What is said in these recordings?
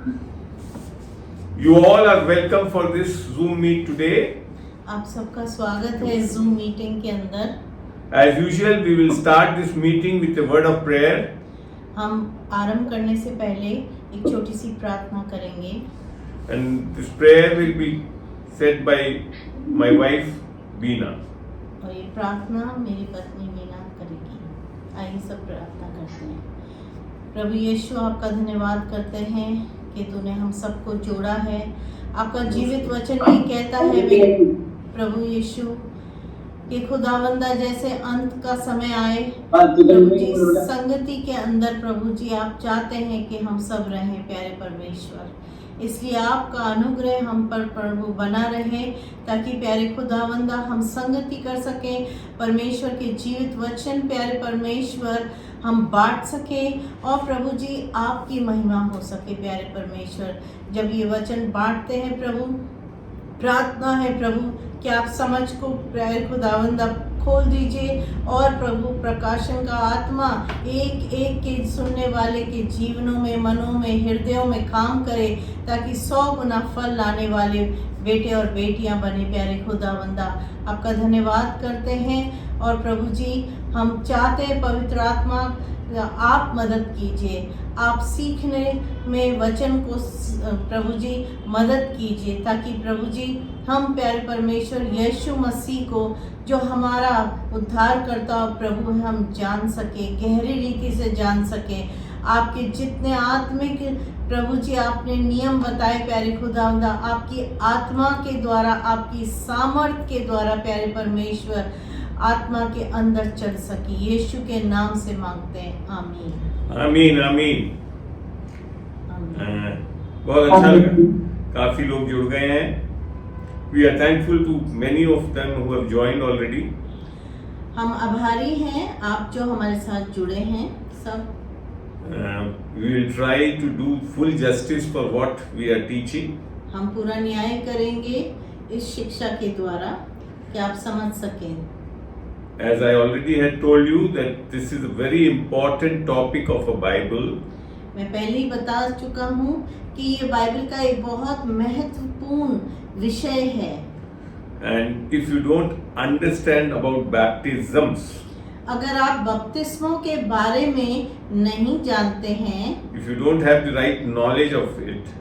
You all are welcome for this Zoom meet today. आप सबका स्वागत है जूम मीटिंग के अंदर। As usual, we will start this meeting with a word of prayer. हम आरंभ करने से पहले एक छोटी सी प्रार्थना करेंगे And this prayer will be said by my wife, Beena. और ये प्रार्थना मेरी पत्नी मीना करेगी। आइए सब प्रार्थना करते हैं। प्रभु यीशु, आपका धन्यवाद करते हैं कि तूने हम सबको जोड़ा है। आपका जीवित वचन ये कहता है प्रभु यीशु कि खुदावंदा जैसे अंत का समय आए प्रभु जी संगति के अंदर प्रभु जी आप चाहते हैं कि हम सब रहें प्यारे परमेश्वर। इसलिए आपका अनुग्रह हम पर प्रभु बना रहे ताकि प्यारे खुदावंदा हम संगति कर सकें, परमेश्वर के जीवित वचन प्यारे परमेश्वर हम बांट सके और प्रभु जी आपकी महिमा हो सके प्यारे परमेश्वर। जब ये वचन बांटते हैं प्रभु, प्रार्थना है प्रभु कि आप समझ को प्यारे खुदावंदा खोल दीजिए और प्रभु प्रकाशन का आत्मा एक एक के सुनने वाले के जीवनों में, मनों में, हृदयों में काम करे ताकि 100 गुना फल लाने वाले बेटे और बेटियां बने प्यारे खुदावंदा। आपका धन्यवाद करते हैं और प्रभु जी हम चाहते हैं पवित्र आत्मा आप मदद कीजिए, आप सीखने में वचन को प्रभु जी मदद कीजिए ताकि प्रभु जी हम प्यारे परमेश्वर यीशु मसीह को जो हमारा उद्धार करता प्रभु हम जान सके, गहरी रीति से जान सके। आपके जितने आत्मिक प्रभु जी आपने नियम बताए प्यारे खुदावंदा, आपकी आत्मा के द्वारा, आपकी सामर्थ के द्वारा प्यारे परमेश्वर आत्मा के अंदर चल सकी। यीशु के नाम से मांगते हैं, आमीन आमीन आमीन। बहुत अच्छा लगा, काफी लोग जुड़ गए हैं। We are thankful to many of them who have joined already. हम आभारी हैं आप जो हमारे साथ जुड़े हैं सब। We will try to do full justice for what we are teaching. हम पूरा न्याय करेंगे इस शिक्षा के द्वारा कि आप समझ सकें। As I already had told you that this is a very important topic of a Bible. मैं पहले ही बता चुका हूँ कि ये बाइबल का एक बहुत महत्वपूर्ण विषय है। And if you don't understand about baptisms, अगर आप बपतिस्मों के बारे में नहीं जानते हैं, if you don't have the right knowledge of it,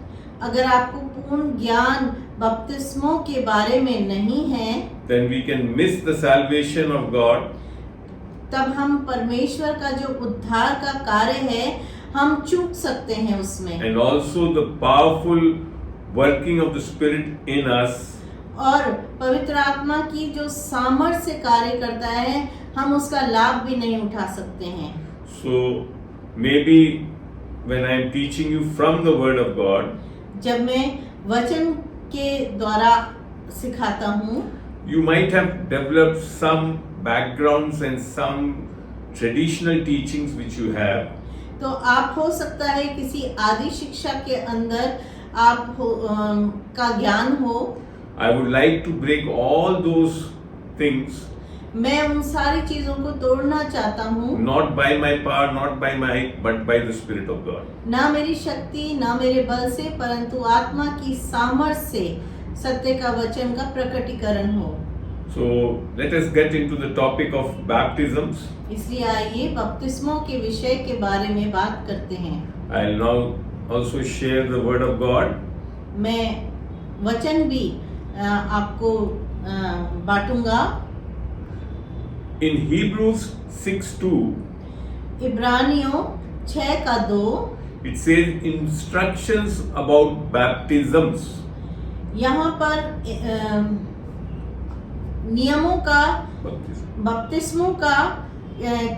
अगर आपको पूर्ण ज्ञान बपतिस्मों के बारे में नहीं है, then we can miss the salvation of God. तब हम परमेश्वर का जो उद्धार का कार्य है हम चूक सकते हैं उसमें। And also the powerful working of the Spirit in us. और पवित्र आत्मा की जो सामर्थ्य कार्य करता है हम उसका लाभ भी नहीं उठा सकते हैं। So maybe when I am teaching you from the Word of God, जब मैं वचन के द्वारा सिखाता हूँ, you might have developed some backgrounds and some traditional teachings which you have. तो आप हो सकता है किसी आदि शिक्षा के अंदर आप का ज्ञान हो। I would like to break all those things. मैं उन सारी चीजों को तोड़ना चाहता हूँ। Not by my power, not by my might, but by the Spirit of God. ना मेरी शक्ति, ना मेरे बल से, परंतु आत्मा की सामर्थ्य से सत्य का वचन का प्रकटीकरण हो। So let us get into the topic of baptisms. इसलिए आइए बपतिस्मों के विषय के बारे में बात करते हैं। I'll now also share the word of God. मैं वचन भी आपको बांटूंगा। In Hebrews 6:2, इब्रानियों 6:2 it says instructions about baptisms. यहाँ पर नियमों का, बपतिस्मों का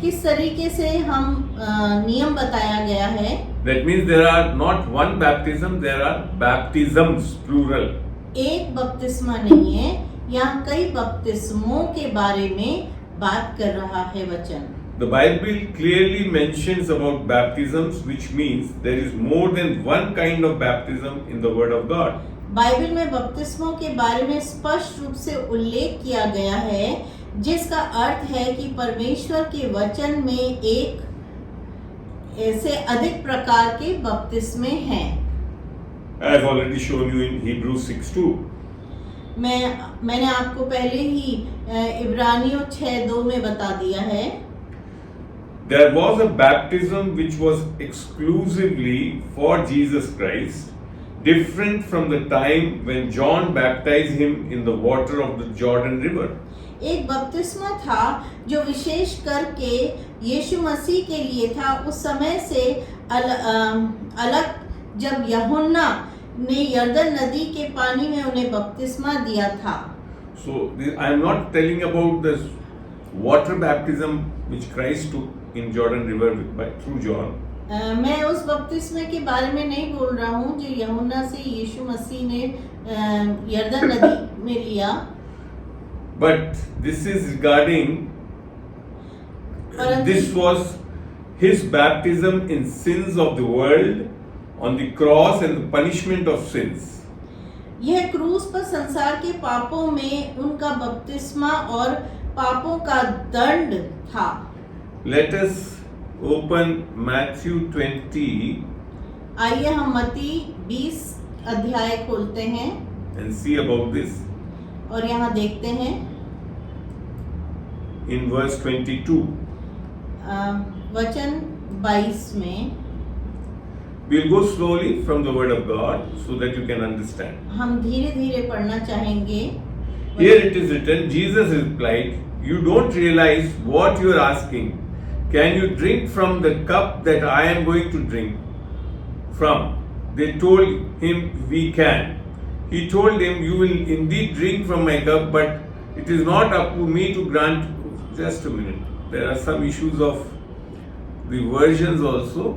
किस तरीके से हम नियम बताया गया है। That means there are not one baptism, there are baptisms, plural. एक बपतिस्मा नहीं है, यहाँ कई बपतिस्मों के बारे में बात कर रहा है वचन। The Bible clearly mentions about baptisms, which means there is more than one kind of baptism in the Word of God. Bible में बपतिस्मों के बारे में स्पष्ट रूप से उल्लेख किया गया है, जिसका अर्थ है कि परमेश्वर के वचन में एक ऐसे अधिक प्रकार के बपतिस्मे हैं। as already shown you in Hebrews 6:2. मैंने आपको पहले ही इब्रानियों 6:2 में बता दिया है। There was a baptism which was exclusively for Jesus Christ, different from the time when John baptized him in the water of the Jordan River. एक बपतिस्मा था जो विशेष करके यीशु मसीह के लिए था, उस समय से अलग जब यूहन्ना ने यरदन नदी के पानी में उन्हें बपतिस्मा दिया था। So I am not telling about the water baptism which Christ took in Jordan River through John. मैं उस बपतिस्मे के बारे में नहीं बोल रहा हूँ जो यूहन्ना से यीशु मसीह ने यरदन नदी में लिया। But this is regarding, this was his baptism in sins of the world on the cross and the punishment of sins. यह क्रूस पर संसार के पापों में उनका बपतिस्मा और पापों का दंड था। Let us open Matthew 20 आइए हम मत्ती 20 अध्याय खोलते हैं and see about this. और यहाँ देखते हैं In verse 22, वचन 22 में। we'll go slowly from the word of God so that you can understand. हम धीरे धीरे पढ़ना चाहेंगे। Here it is written, Jesus replied, "You don't realize what you are asking. Can you drink from the cup that I am going to drink from?" They told him, "We can." He told them, "You will indeed drink from my cup, but it is not up to me to grant." Just a minute. There are some issues of the versions also.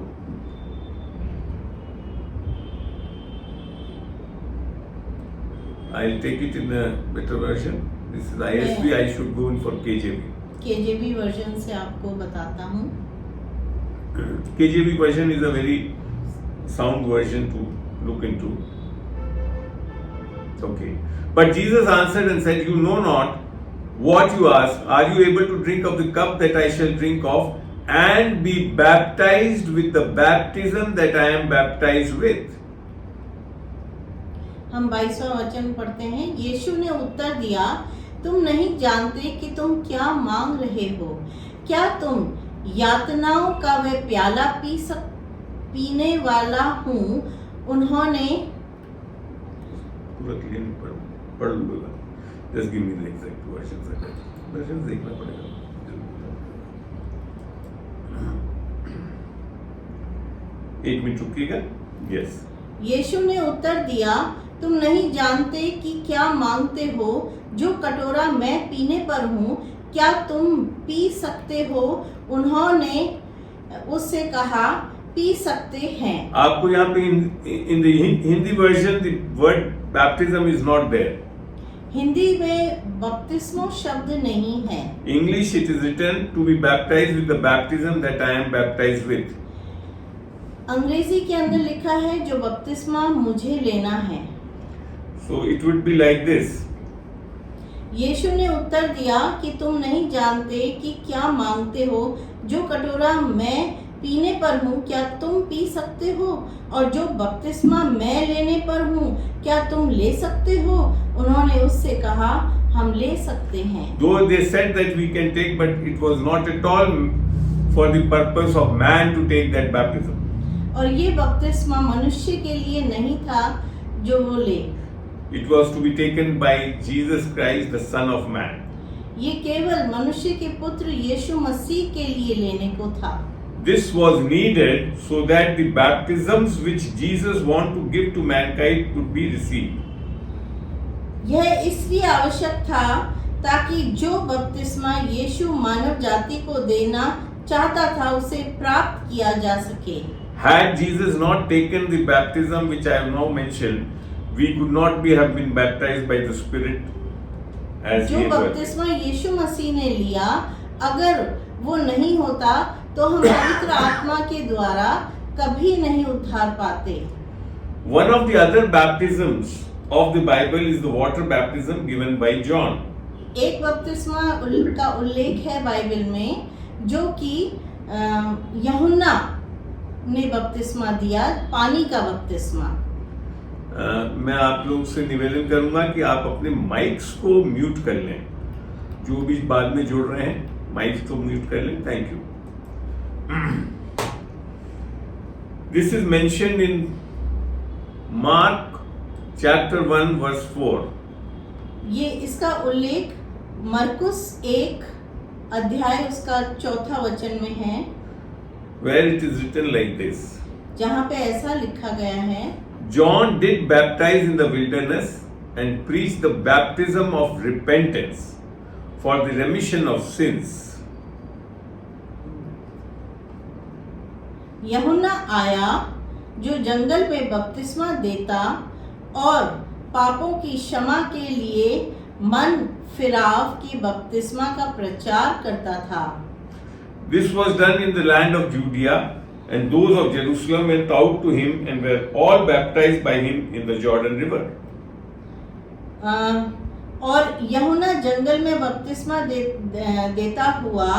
I'll take it in a better version. This is ISV. I should go in for KJV. KJV version से आपको बताता हूँ। KJV version is a very sound version to look into. Okay. But Jesus answered and said, "You know not what you ask. Are you able to drink of the cup that I shall drink of, and be baptized with the baptism that I am baptized with?" हम 22वां वचन पढ़ते हैं। यीशु ने उत्तर दिया, तुम नहीं जानते कि तुम क्या मांग रहे हो। क्या तुम यातनाओं का वह प्याला पीने वाला हूँ? उन्होंने पूरा क्लियर नहीं पढ़ लूँगा। Just give me the exact version. Version देखना पड़ेगा। एक मिनट रुकिएगा। Yes. यीशु ने उत्तर दिया, तुम नहीं जानते कि क्या मांगते हो। जो कटोरा मैं पीने पर हूँ, क्या तुम पी सकते हो? उन्होंने उससे कहा, पी सकते हैं। आपको यहाँ पे in the Hindi version the word baptism is not there. Hindi में बपतिस्मो शब्द नहीं है। English it is written to be baptized with the baptism that I am baptized with. अंग्रेजी के अंदर लिखा है जो बपतिस्मा मुझे लेना है। So it would be like this. यीशु ने उत्तर दिया कि तुम नहीं जानते कि क्या मांगते हो। जो कटोरा मैं पीने पर हूँ, क्या तुम पी सकते हो? और जो बपतिस्मा मैं लेने पर हूँ, क्या तुम ले सकते हो? उन्होंने उससे कहा, हम ले सकते हैं। Though they said that we can take, but it was not at all for the purpose of man to take that baptism. और ये बपतिस्मा मनुष्य के लिए नहीं था जो वो ले। It was to be taken by Jesus Christ, the Son of Man. ये केवल मनुष्य के पुत्र यीशु मसीह के लिए लेने को था। This was needed so that the baptisms which Jesus wanted to give to mankind could be received. यह इसलिए आवश्यक था ताकि जो बपतिस्मा यीशु मानव जाति को देना चाहता था उसे प्राप्त किया जा सके। Had Jesus not taken the baptism which I have now mentioned, we could not have been baptized by the Spirit as जो he was. बपतिस्मा यीशु मसीह ने लिया, अगर वो नहीं होता तो हम पवित्र आत्मा के द्वारा कभी नहीं उद्धार पाते। One of the other baptisms of the Bible is the water baptism given by John. एक बपतिस्मा का उल्लेख है बाइबल में जो कि यूहन्ना ने बपतिस्मा दिया, पानी का बपतिस्मा। मैं आप लोगों से निवेदन करूंगा कि आप अपने माइक्स को म्यूट कर लें, जो भी बाद में जुड़ रहे हैं माइक्स को म्यूट कर लें। Thank you. This is mentioned in Mark chapter 1 verse 4। ये इसका उल्लेख मरकुस 1 अध्याय उसका 4 वचन में है, where it is written like this: जहाँ पे ऐसा लिखा गया है, John did baptize in the wilderness and preached the baptism of repentance for the remission of sins. यूहन्ना आया जो जंगल में बपतिस्मा देता और पापों की क्षमा के लिए मन फिराव की बपतिस्मा का प्रचार करता था। This was done in the land of Judea, and those of Jerusalem went out to him and were all baptized by him in the Jordan River. और यूहन्ना जंगल में बपतिस्मा देता हुआ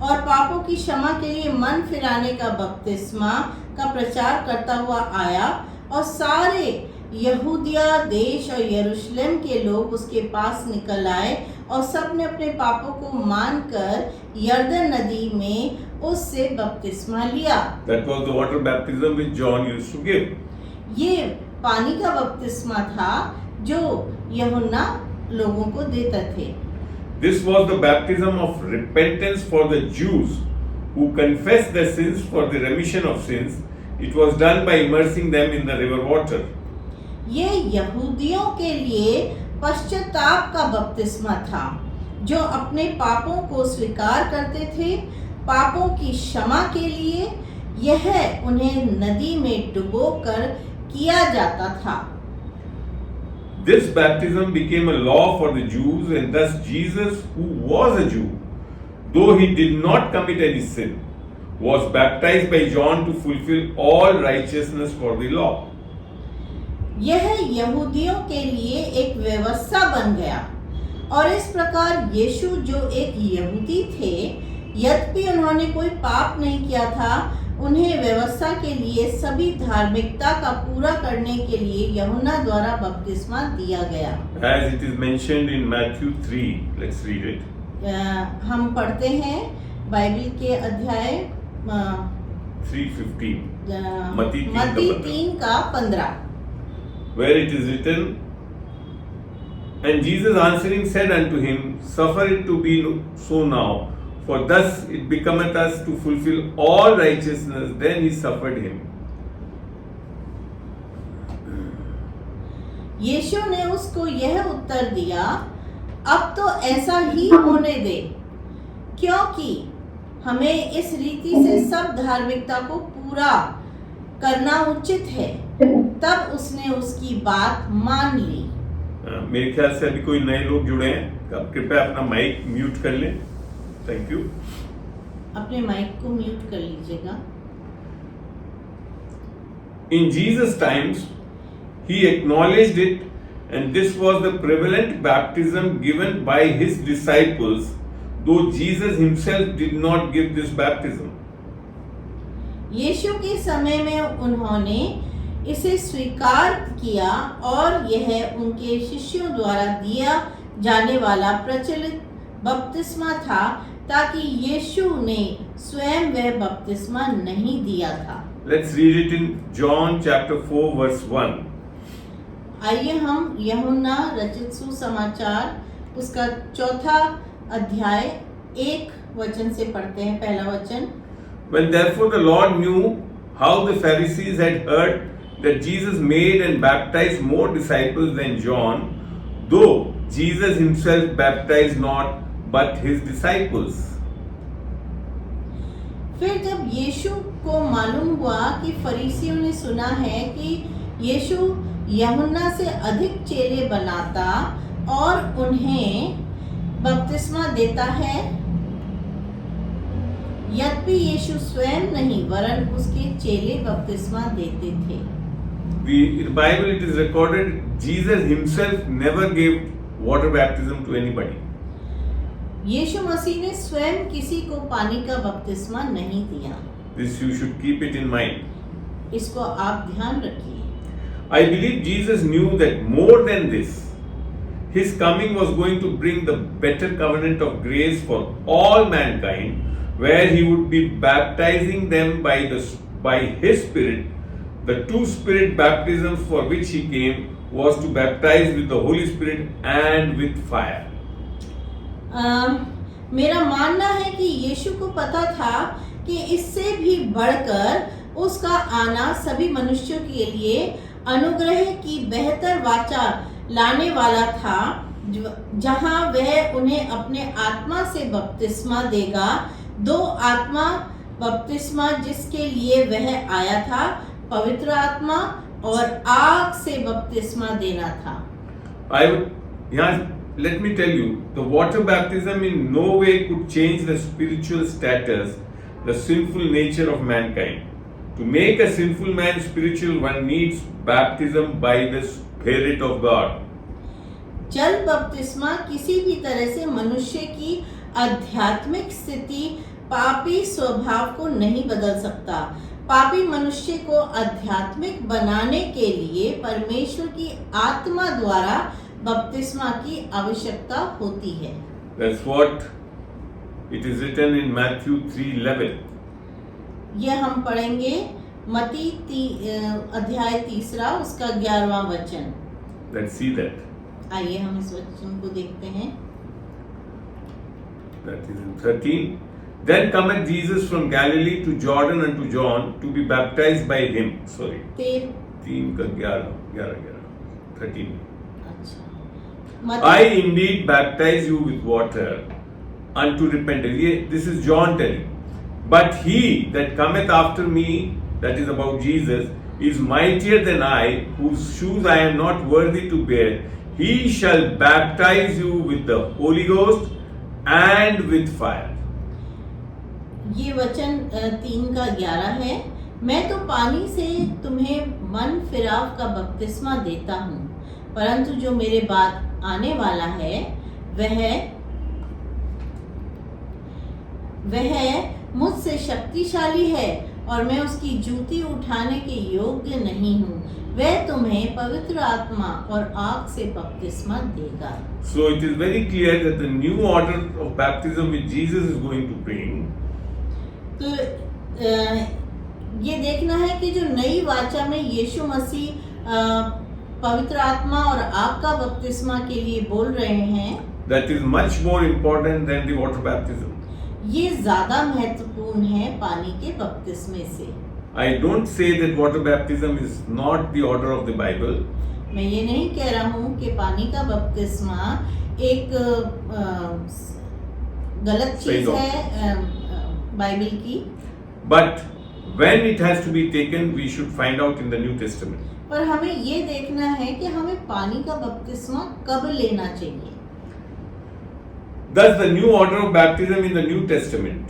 और पापों की क्षमा के लिए मन फिराने का बपतिस्मा का प्रचार करता हुआ आया, और सारे यहूदिया देश और यरूशलेम के लोग उसके पास निकल आए और सब ने अपने पापों को मानकर यरदन नदी में उससे बपतिस्मा लिया। That was the water baptism which John used to give. ये पानी का बपतिस्मा था जो यूहन्ना लोगों को देते थे। This was the baptism of repentance for the Jews who confessed their sins for the remission of sins. It was done by immersing them in the river water. ये यहूदियों के लिए पश्चाताप का बपतिस्मा था, जो अपने पापों को स्वीकार करते थे। पापों की क्षमा के लिए यह उन्हें नदी में डुबोकर किया जाता था। This baptism became a law for the Jews, and thus Jesus, who was a Jew, though he did not commit any sin, was baptized by John to fulfill all righteousness for the law. यह यहूदियों के लिए एक व्यवस्था बन गया, और इस प्रकार यीशु जो एक यहूदी थे, यद्यपि उन्होंने कोई पाप नहीं किया था, उन्हें व्यवस्था के लिए सभी धार्मिकता का पूरा करने के लिए यूहन्ना द्वारा बपतिस्मा दिया गया। As it is mentioned in Matthew 3, let's read it. हम पढ़ते हैं बाइबल के अध्याय 3:15. मत्ती 3:15, where it is written, And Jesus answering said unto him, Suffer it to be so now, for thus it becometh us to fulfill all righteousness. Then he suffered him. यीशु ने उसको यह उत्तर दिया, अब तो ऐसा ही होने दे, क्योंकि हमें इस रीति से सब धार्मिकता को पूरा करना उचित है। तब उसने उसकी बात मान ली। मेरे ख्याल से अभी कोई नए लोग जुड़े हैं, कृपया अपना माइक म्यूट कर लें। Thank you. अपने माइक को म्यूट कर लीजिएगा। In Jesus' times, he acknowledged it, and this was the prevalent baptism given by his disciples, though Jesus himself did not give this baptism. यीशु के समय में उन्होंने इसे स्वीकार किया, और यह उनके शिष्यों द्वारा दिया जाने वाला प्रचलित बपतिस्मा था, ताकि यीशु ने स्वयं वह बपतिस्मा नहीं दिया था। Let's read it in John chapter 4 verse 1. आइए हम यूहन्ना रचित सुसमाचार उसका 4 अध्याय 1 वचन से पढ़ते हैं। पहला वचन, When therefore the Lord knew how the Pharisees had heard that Jesus made and baptized more disciples than John, though Jesus himself baptized not but his disciples. फिर जब यीशु को मालूम हुआ कि फरीसियों ने सुना है कि यीशु यूहन्ना से अधिक चेले बनाता और उन्हें बपतिस्मा देता है, यद्यपि यीशु स्वयं नहीं वरन उसके चेले बपतिस्मा देते थे। In the Bible it is recorded Jesus himself never gave water baptism to anybody. यीशु मसीह ने स्वयं किसी को पानी का बपतिस्मा नहीं दिया। This you should keep it in mind. इसको आप ध्यान रखिए। I believe Jesus knew that more than this, his coming was going to bring the better covenant of grace for all mankind, where he would be baptizing them by his Spirit. The two Spirit baptisms for which he came was to baptize with the Holy Spirit and with fire. मेरा मानना है कि यीशु को पता था कि इससे भी बढ़कर उसका आना सभी मनुष्यों के लिए अनुग्रह की बेहतर वाचा लाने वाला था, जहां वह उन्हें अपने आत्मा से बपतिस्मा देगा। दो आत्मा बपतिस्मा जिसके लिए वह आया था, पवित्र आत्मा और आग से बपतिस्मा देना था। Let me tell you, the water baptism in no way could change the spiritual status, the sinful nature of mankind. To make a sinful man spiritual, one needs baptism by the Spirit of God. जल बपतिस्मा किसी भी तरह से मनुष्य की आध्यात्मिक स्थिति, पापी स्वभाव को नहीं बदल सकता। पापी मनुष्य को आध्यात्मिक बनाने के लिए परमेश्वर की आत्मा द्वारा बपतिस्मा की आवश्यकता होती है। That's what it is written in Matthew 3:11. यह हम पढ़ेंगे मत्ती अध्याय 3 उसका 11वां वचन। Let's see that. आइए हम इस वचन को देखते हैं। That is in 13. Then cometh Jesus from Galilee to Jordan unto John to be baptized by him. Sorry. 3 का 11. 13. I indeed baptize you with water unto repentance. This is John telling. But he that cometh after me, that is about Jesus, is mightier than I, whose shoes I am not worthy to bear. He shall baptize you with the Holy Ghost and with fire. ये वचन 3 का 11 है। मैं तो पानी से तुम्हें मन फिराव का बपतिस्मा देता हूँ, परंतु जो मेरे बाद आने वाला है वह मुझसे शक्तिशाली है और मैं उसकी जूती उठाने के योग्य नहीं हूँ। वह तुम्हें पवित्र आत्मा और आग से बपतिस्मा देगा। So it is very clear that the new order of baptism which Jesus is going to bring. तो ये देखना है कि जो नई वाचा में यीशु मसीह पवित्र आत्मा और आग का बपतिस्मा के लिए बोल रहे हैं, that is much more important than the water baptism. ये ज्यादा महत्वपूर्ण है पानी के बपतिस्मे से। I don't say that water baptism is not the order of the Bible. मैं ये नहीं कह रहा हूँ कि पानी का बपतिस्मा एक गलत चीज है बाइबल की। But when it has to be taken, we should find out in the New Testament. पर हमें ये देखना है कि हमें पानी का बपतिस्मा कब लेना चाहिए। Thus, the new order of baptism in the New Testament,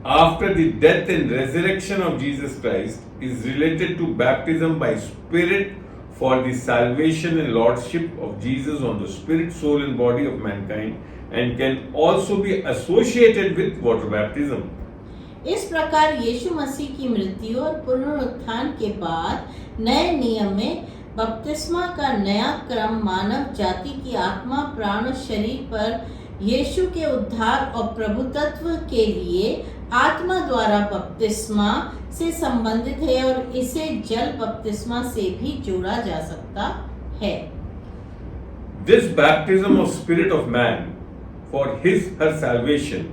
after the death and resurrection of Jesus Christ, is related to baptism by Spirit for the salvation and lordship of Jesus on the spirit, soul, and body of mankind, and can also be associated with water baptism. इस प्रकार यीशु मसीह की मृत्यु और पुनरुत्थान के बाद नए नियम में बपतिस्मा का नया क्रम मानव जाति की आत्मा, प्राण और शरीर पर यीशु के उद्धार और प्रभुत्व के लिए आत्मा द्वारा बपतिस्मा से संबंधित है और इसे जल बपतिस्मा से भी जोड़ा जा सकता है। This baptism of spirit of man for her salvation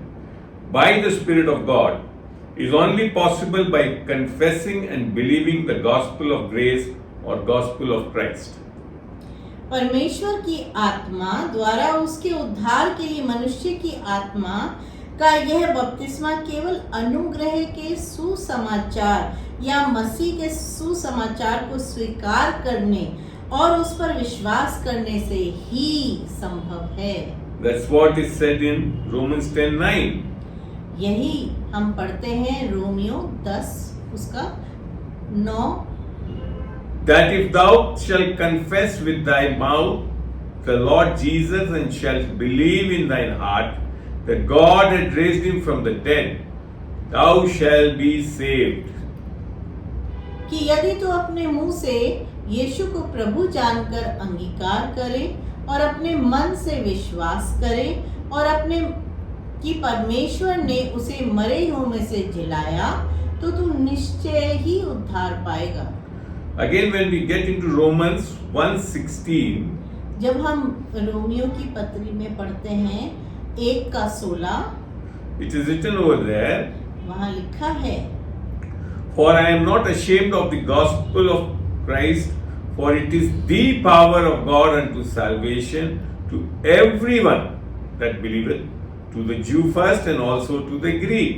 by the Spirit of God is only possible by confessing and believing the gospel of grace or gospel of Christ. परमेश्वर की आत्मा द्वारा उसके उद्धार के लिए मनुष्य की आत्मा का यह बपतिस्मा केवल अनुग्रह के सुसमाचार या मसीह के सुसमाचार को स्वीकार करने और उस पर विश्वास करने से ही संभव है। That's what is said in Romans 10:9. यही हम पढ़ते हैं रोमियो 10 उसका 9। That if thou shalt confess with thy mouth the Lord Jesus and shalt believe in thine heart that God had raised him from the dead, thou shalt be saved. कि यदि तू अपने मुंह से यीशु को प्रभु जानकर अंगीकार करें और अपने मन से विश्वास करें और अपने कि परमेश्वर ने उसे मरे हुओं में से जिलाया, तो तू निश्चय ही उद्धार पाएगा। Again, when we get into Romans 1:16, जब हम रोमियो की पत्री में पढ़ते हैं 1:16, it is written over there, वहाँ लिखा है, For I am not ashamed of the gospel of Christ, for it is the power of God unto salvation to everyone that believeth, to the Jew first and also to the Greek.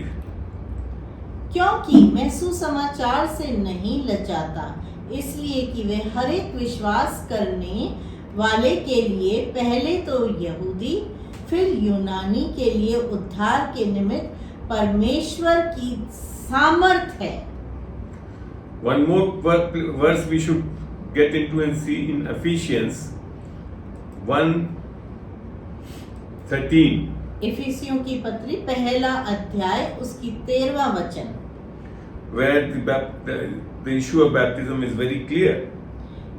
क्योंकि मैं सुसमाचार से नहीं लजाता, इसलिए कि वे हर एक विश्वास करने वाले के लिए पहले तो यहूदी फिर यूनानी के लिए उद्धार के निमित्त परमेश्वर की सामर्थ है। One more verse we should get into and see in Ephesians 1:13. इफिसियों की पत्री पहला अध्याय उसकी 13वां वचन, where the issue of baptism is very clear.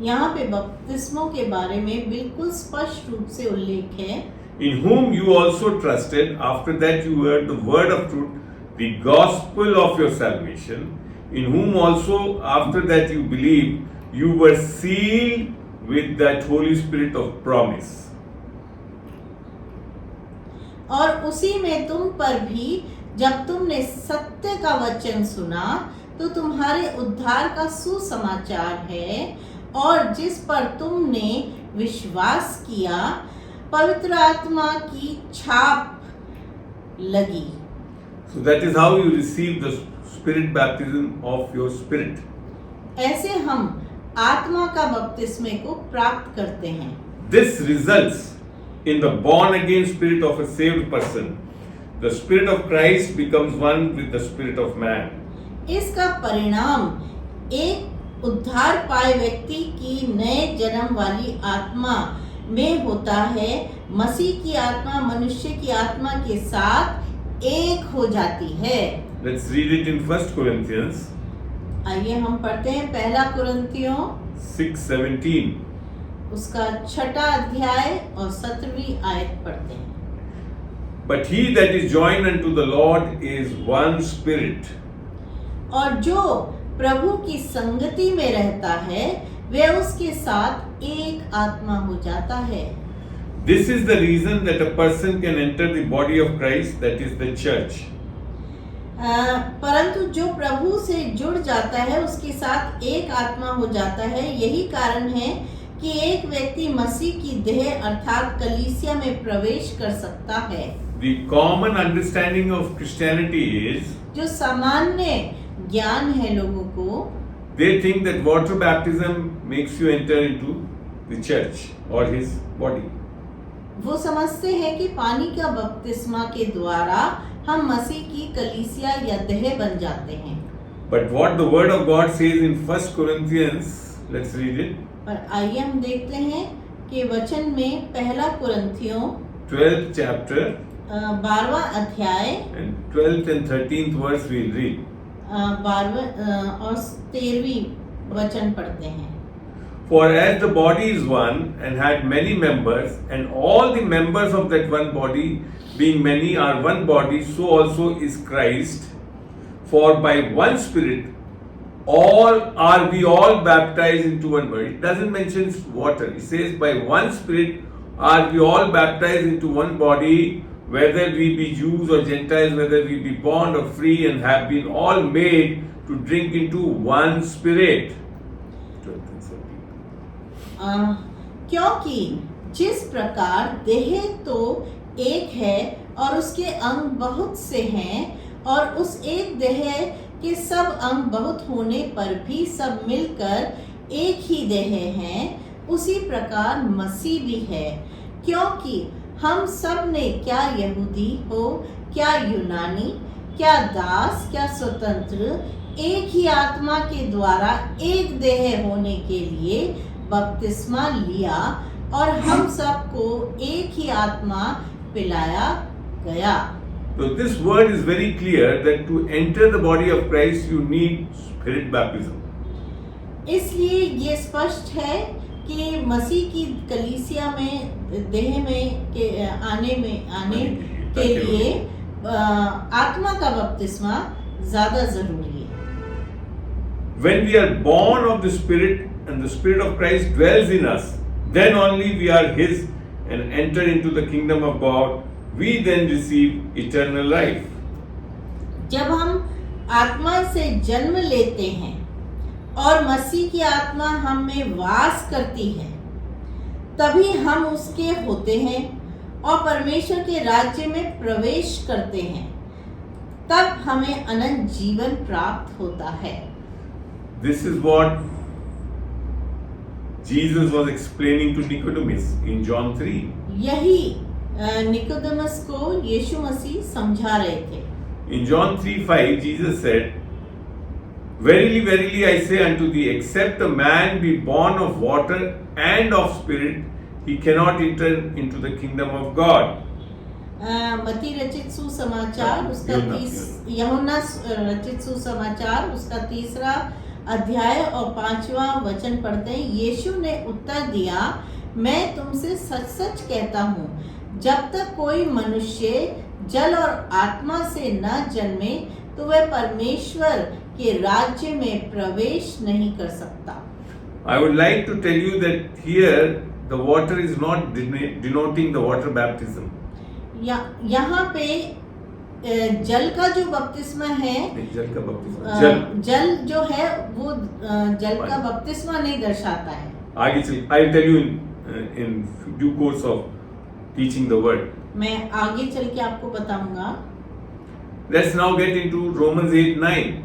यहाँ पे बपतिस्मों के बारे में बिल्कुल स्पष्ट रूप से उल्लेख है। In whom you also trusted, after that you heard the word of truth, the gospel of your salvation, in whom also after that you believed, you were sealed with that Holy Spirit of promise. और उसी में तुम पर भी जब तुमने सत्य का वचन सुना, तो तुम्हारे उद्धार का सुसमाचार है, और जिस पर तुमने विश्वास किया, पवित्र आत्मा की छाप लगी। So that is how you receive the spirit baptism of your spirit. ऐसे हम आत्मा का बपतिस्मे को प्राप्त करते हैं। This results in the born again spirit of a saved person. The spirit of Christ becomes one with the spirit of man. इसका परिणाम एक उद्धार पाए व्यक्ति की नए जन्म वाली आत्मा में होता है। मसीह की आत्मा मनुष्य की आत्मा के साथ एक हो जाती है। Let's read it in 1 Corinthians आइए हम पढ़ते हैं पहला कुरिन्थियों 6:17. उसका 6 अध्याय और 17वीं आयत पढ़ते हैं। But he that is joined unto the Lord is one spirit. और जो प्रभु की संगति में रहता है, वह उसके साथ एक आत्मा हो जाता है। This is the reason that a person can enter the body of Christ, that is the church. परंतु जो प्रभु से जुड़ जाता है उसके साथ एक आत्मा हो जाता है। यही कारण है कि एक व्यक्ति मसीह की देह अर्थात कलीसिया में प्रवेश कर सकता है। The common understanding of Christianity is, जो सामान्य ज्ञान है लोगों को, they think that water baptism makes you enter into the church or his body. वो समझते हैं कि पानी का बपतिस्मा के द्वारा हम मसीह की कलीसिया या देह बन जाते हैं। But what the word of God says in 1 Corinthians, let's read it. पर आइए हम देखते हैं कि वचन में पहला कुरिन्थियों 12th chapter 12वां अध्याय and 12th and 13th verse we'll read. 12 और 13वीं वचन पढ़ते हैं। For as the body is one and had many members, and all the members of that one body, being many, are one body, so also is Christ. For by one Spirit, we all baptized into one body. It doesn't mention water. It says by one Spirit are we all baptized into one body, whether we be Jews or Gentiles, whether we be bond or free, and have been all made to drink into one Spirit. क्योंकि जिस प्रकार देह तो एक है और उसके अंग बहुत से हैं, और उस एक देह के सब अंग बहुत होने पर भी सब मिलकर एक ही देह हैं, उसी प्रकार मसीह भी है। क्योंकि हम सब ने, क्या यहूदी हो क्या यूनानी, क्या दास क्या स्वतंत्र, एक ही आत्मा के द्वारा एक देह होने के लिए बपतिस्मा लिया, और हम सबको एक ही आत्मा पिलाया गया। So this word is very clear that to enter the body of Christ you need spirit baptism. इसलिए ये स्पष्ट है कि मसीह की कलीसिया में देह में के आने के लिए आत्मा का बपतिस्मा ज्यादा जरूरी है। When we are born of the Spirit and the Spirit of Christ dwells in us, then only we are His and enter into the kingdom of God. We then receive eternal life. जब हम आत्मा से जन्म लेते हैं और मसीह की आत्मा हम में वास करती है, तभी हम उसके होते हैं और परमेश्वर के राज्य में प्रवेश करते हैं। तब हमें अनंत जीवन प्राप्त होता है। This is what Jesus was explaining to Nicodemus in John 3. यही निकोदेमस को यीशु मसीह समझा रहे थे। In John 3:5, Jesus said, Verily, verily, I say unto thee, except a man be born of water and of spirit, he cannot enter into the kingdom of God. मत्ती रचित सुसमाचार उसका यूहन्ना रचित सुसमाचार उसका 3 अध्याय और 5वां वचन पढ़ते हैं। यीशु ने उत्तर दिया, मैं तुमसे सच सच कहता हूँ, जब तक कोई मनुष्य जल और आत्मा से न जन्मे तो वह परमेश्वर के राज्य में प्रवेश नहीं कर सकता। I would like to tell you that here the water is not denoting the water baptism. यहाँ पे जल का जो बपतिस्मा है, जल का बपतिस्मा, जल जो है वो जल का बपतिस्मा नहीं दर्शाता है। आगे चल, I will tell you in due course of teaching the word. मैं आगे चल के आपको बताऊंगा। Let's now get into Romans 8:9.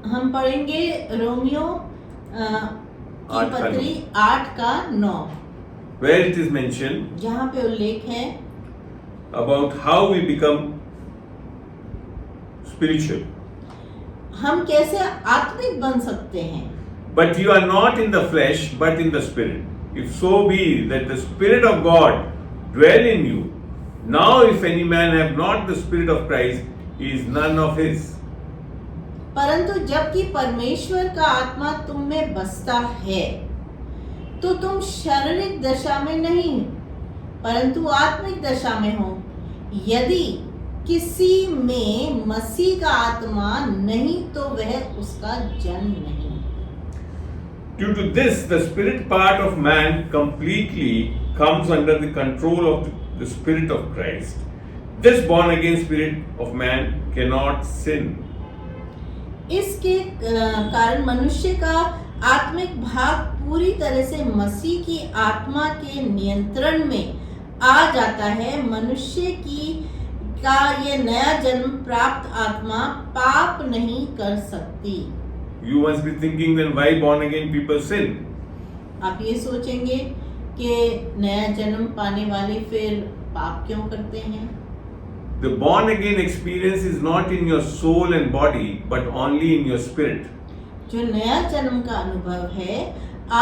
हम पढ़ेंगे रोमियो की पत्री 8:9, where it is mentioned, जहाँ पे उल्लेख है about how we become spiritual. हम कैसे आत्मिक बन सकते हैं। But you are not in the flesh, but in the spirit. If so be that the Spirit of God dwell in you. Now if any man have not the Spirit of Christ, he is none of his. परंतु जबकि परमेश्वर का आत्मा तुम में बसता है, तो तुम शारीरिक दशा में नहीं परंतु आत्मिक दशा में हो। यदि किसी में मसीह का आत्मा नहीं तो वह उसका जन्म नहीं। Due to this, the spirit part of man completely comes under the control of the Spirit of Christ. This born again spirit of man cannot sin. इसके कारण मनुष्य का आत्मिक भाग पूरी तरह से मसीह की आत्मा के नियंत्रण में आ जाता है। मनुष्य का ये नया जन्म प्राप्त आत्मा पाप नहीं कर सकती। You must be thinking, then why born again people sin? आप ये सोचेंगे कि नया जन्म पाने वाले फिर पाप क्यों करते हैं? The born again experience is not in your soul and body, but only in your spirit. जो नया जन्म का अनुभव है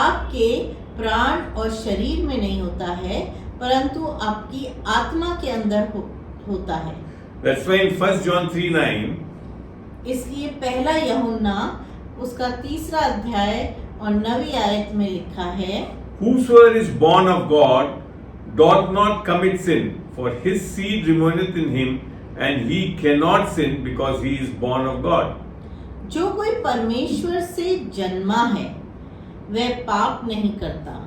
आपके प्राण और शरीर में नहीं होता है, परंतु आपकी आत्मा के अंदर होता है। That's why in 1 John 3:9, इसलिए पहला यूहन्ना उसका 3 अध्याय और 9वीं आयत में लिखा है, Whosoever is born of God doth not commit sin, for his seed remaineth in him, and he cannot sin because he is born of God. जो कोई परमेश्वर से जन्मा है वह पाप नहीं करता,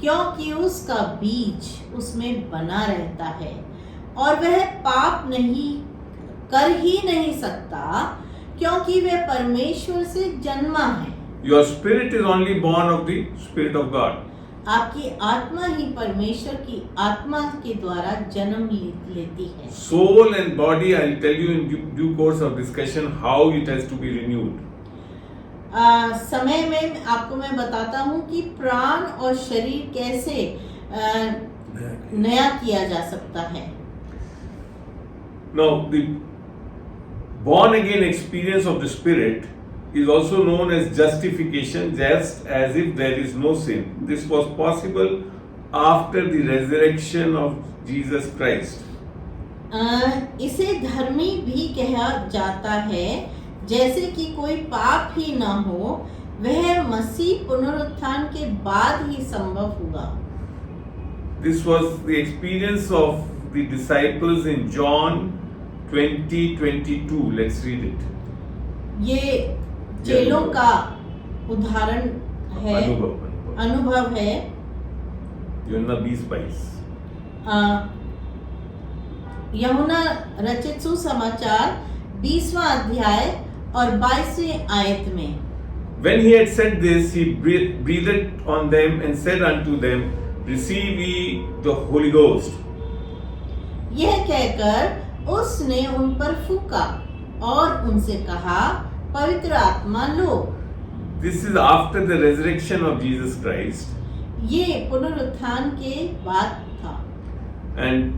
क्योंकि उसका बीज उसमें बना रहता है और वह पाप कर ही नहीं सकता, क्योंकि वह परमेश्वर से जन्मा है। Your spirit is only born of the Spirit of God. आपकी आत्मा ही परमेश्वर की आत्मा के द्वारा जन्म लेती है। Soul and body, I will tell you in due course of discussion how it has to be renewed. समय में आपको मैं बताता हूँ कि प्राण और शरीर कैसे नया किया जा सकता है। Now, the born again experience of the Spirit is also known as justification, just as if there is no sin. This was possible after the resurrection of Jesus Christ. इसे धर्मी भी कहा जाता है, जैसे कि कोई पाप ही न हो, वह मसीह पुनरुत्थान के बाद ही संभव हुआ। This was the experience of the disciples in John 20:22. Let's read it. ये चेलों का उदाहरण है, अनुभव है। यूहन्ना 20:22। यूहन्ना रचित सुसमाचार 20वां अध्याय और 22वें आयत में। When he had said this, he breathed on them and said unto them, Receive ye the Holy Ghost. यह कहकर उसने उन पर फूंका और उनसे कहा, पवित्र आत्मा लो। This is after the resurrection of Jesus Christ. ये पुनरुत्थान के बाद था। And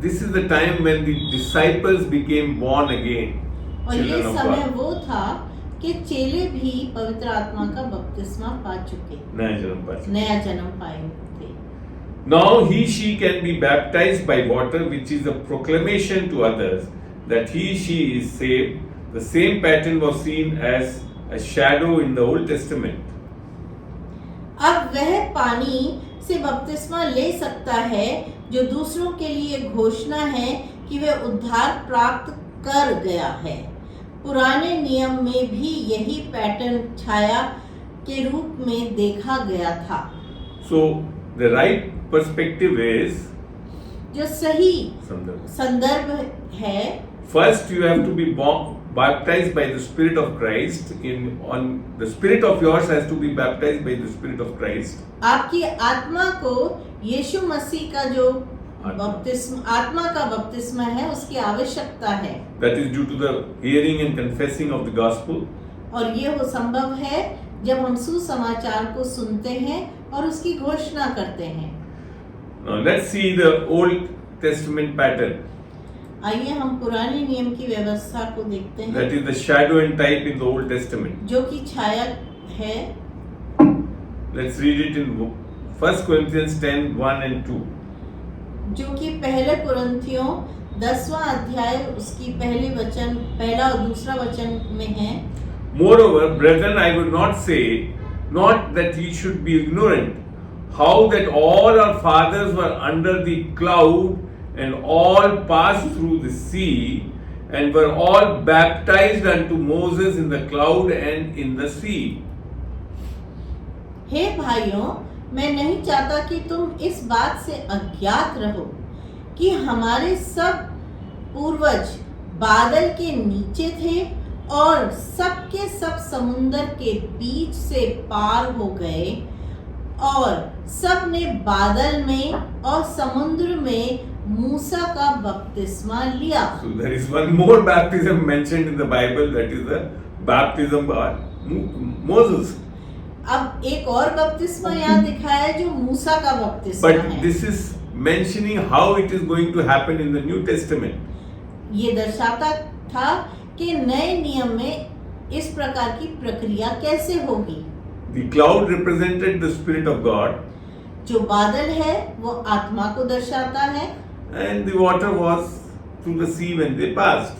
this is the time when the disciples became born again. और ये Children of समय God. वो था कि चेले भी पवित्र आत्मा का बपतिस्मा पा चुके, नया जन्म पा चुके। नया जन्म पाए थे। Now she can be baptized by water, which is a proclamation to others that she is saved. The same pattern was seen as a shadow in the Old Testament. अब वह पानी से बपतिस्मा ले सकता है, जो दूसरों के लिए घोषणा है कि वह उद्धार प्राप्त कर गया है। पुराने नियम में भी यही पैटर्न छाया के रूप में देखा गया था। So the right perspective is जो सही संदर्भ. संदर्भ है, First, you have to be baptized by the Spirit of Christ. The spirit of yours has to be baptized by the Spirit of Christ. आपकी आत्मा को यीशु मसीह का जो आत्मा का बपतिस्मा है, उसकी आवश्यकता है। That is due to the hearing and confessing of the gospel. और ये वो संभव है जब हम सुसमाचार को सुनते हैं और उसकी घोषणा करते हैं। Now let's see the Old Testament pattern. आइए हम पुराने नियम की व्यवस्था को देखते हैं, That is the shadow and type in the Old Testament. जो कि छाया है। Let's read it in 1 Corinthians 10:1 and 2. जो कि पहले कुरिन्थियों 10वां अध्याय उसकी पहला और दूसरा वचन में है। Moreover, brethren, I would not say, not that ye should be ignorant, how that all our fathers were under the cloud and all passed through the sea and were all baptized unto Moses in the cloud and in the sea. हे भाइयों, मैं नहीं चाहता कि तुम इस बात से अज्ञात रहो कि हमारे सब पूर्वज बादल के नीचे थे और सबके सब समुंदर के बीच से पार हो गए और सब ने बादल में और समुद्र में मूसा का बपतिस्मा लिया। So there is one more baptism mentioned in the Bible, that is the baptism by Moses. अब एक और बपतिस्मा यहाँ दिखाया है जो मूसा का बपतिस्मा But है। this is mentioning how it is going to happen in the New Testament. ये दर्शाता था कि नए नियम में इस प्रकार की प्रक्रिया कैसे होगी। The cloud represented the Spirit of God, जो बादल है वो आत्मा को दर्शाता है and the water was through the sea when they passed.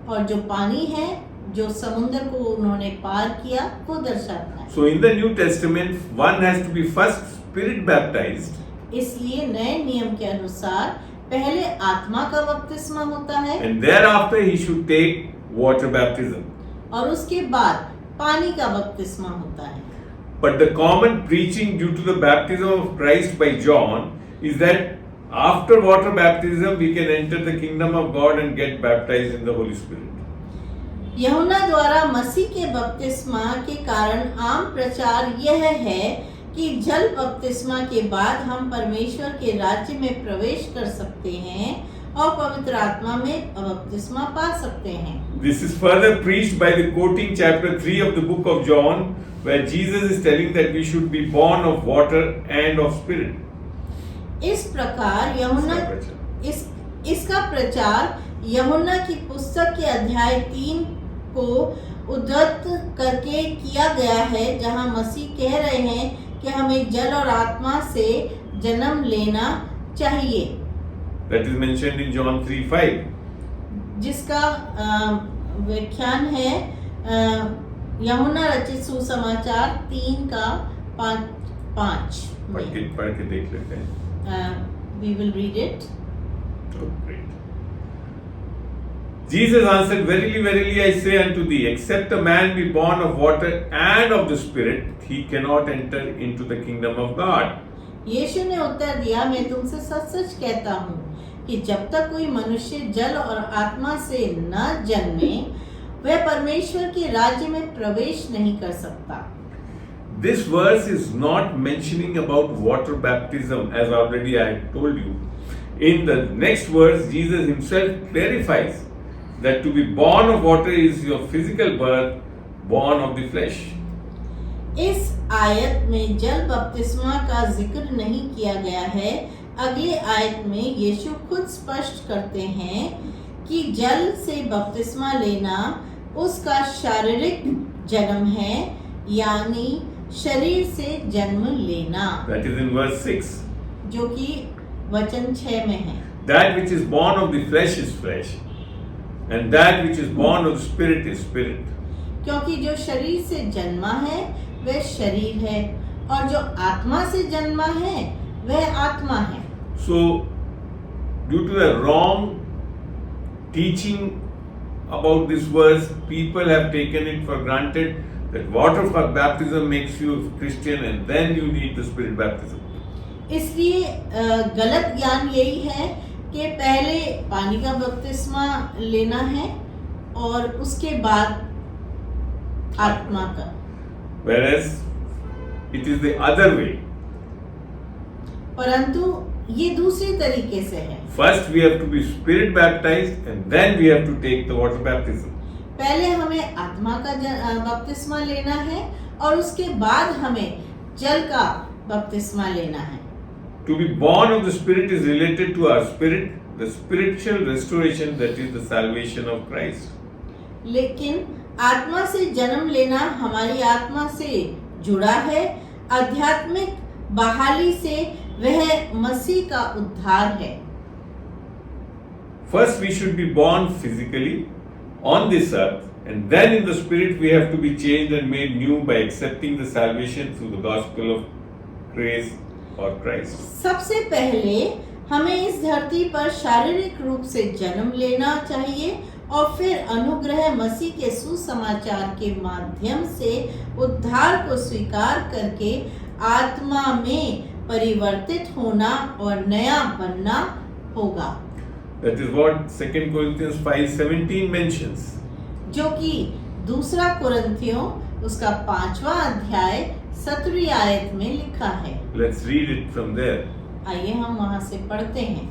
और जो पानी है जो समुद्र को उन्होंने पार किया वो दर्शाता है। So in the New Testament, one has to be first Spirit baptized, इसलिए नए नियम के अनुसार पहले आत्मा का बपतिस्मा होता है and thereafter he should take water baptism. और उसके बाद पानी का बपतिस्मा होता है। But the common preaching due to the baptism of Christ by John is that after water baptism we can enter the kingdom of God and get baptized in the Holy Spirit. यूहन्ना द्वारा मसीह के बपतिस्मा के कारण आम प्रचार यह है कि जल बपतिस्मा के बाद हम परमेश्वर के राज्य में प्रवेश कर सकते हैं और पवित्र आत्मा में बपतिस्मा पा सकते हैं। This is further preached by the quoting chapter 3 of the book of John, where Jesus is telling that we should be born of water and of spirit. इस प्रकार यूहन्ना इसका प्रचार यूहन्ना की पुस्तक के अध्याय 3 को उद्धृत करके किया गया है, जहां मसीह कह रहे हैं कि हमें जल और आत्मा से जन्म लेना चाहिए। That is mentioned in John 3:5. जिसका व्याख्यान है यूहन्ना रचित सुसमाचार 3:5 पढ़ के देख लेते हैं। we will read it. Oh, great. Jesus answered, Verily, verily, I say unto thee, except a man be born of water and of the Spirit, he cannot enter into the kingdom of God. यीशु ने उत्तर दिया, मैं तुमसे सच सच कहता हूँ कि जब तक कोई मनुष्य जल और आत्मा से न जन्मे वह परमेश्वर के राज्य में प्रवेश नहीं कर सकता। This verse is not mentioning about water baptism, as already I told you. In the next verse, Jesus himself clarifies that to be born of water is your physical birth, born of the flesh. इस आयत में जल बपतिस्मा का जिक्र नहीं किया गया है। अगले आयत में यीशु खुद स्पष्ट करते हैं कि जल से बपतिस्मा लेना उसका शारीरिक जन्म है, यानी शरीर से जन्म लेना। That is in verse 6. जो कि वचन 6 में है। That which is born of the flesh is flesh, and that which is born of the spirit is spirit. क्योंकि जो शरीर से जन्मा है वह शरीर है, और जो आत्मा से जन्मा है वह आत्मा है। So, due to the wrong teaching about this verse, people have taken it for granted that water for baptism makes you a Christian and then you need the spirit baptism. इसलिए गलत ज्ञान यही है कि पहले पानी का बपतिस्मा लेना है और उसके बाद आत्मा का। Whereas it is the other way. परंतु ये दूसरी तरीके से है। First we have to be spirit baptized and then we have to take the water baptism. पहले हमें आत्मा का बपतिस्मा लेना है और उसके बाद हमें जल का बपतिस्मा लेना है। To be born of the Spirit is related to our spirit, the spiritual restoration that is the salvation of Christ. लेकिन आत्मा से जन्म लेना हमारी आत्मा से जुड़ा है, आध्यात्मिक बहाली से वह मसीह का उद्धार है। First we should be born physically on this earth, and then in the spirit we have to be changed and made new by accepting the salvation through the gospel of grace or Christ. सबसे पहले हमें इस धरती पर शारीरिक रूप से जन्म लेना चाहिए और फिर अनुग्रह मसीह के सुसमाचार के माध्यम से उद्धार को स्वीकार करके आत्मा में परिवर्तित होना और नया बनना होगा। That is what 2 Corinthians 5:17 mentions. जो कि दूसरा कुरिन्थियों उसका 5वां अध्याय 17वीं आयत में लिखा है। Let's read it from there. आइए हम वहां से पढ़ते हैं।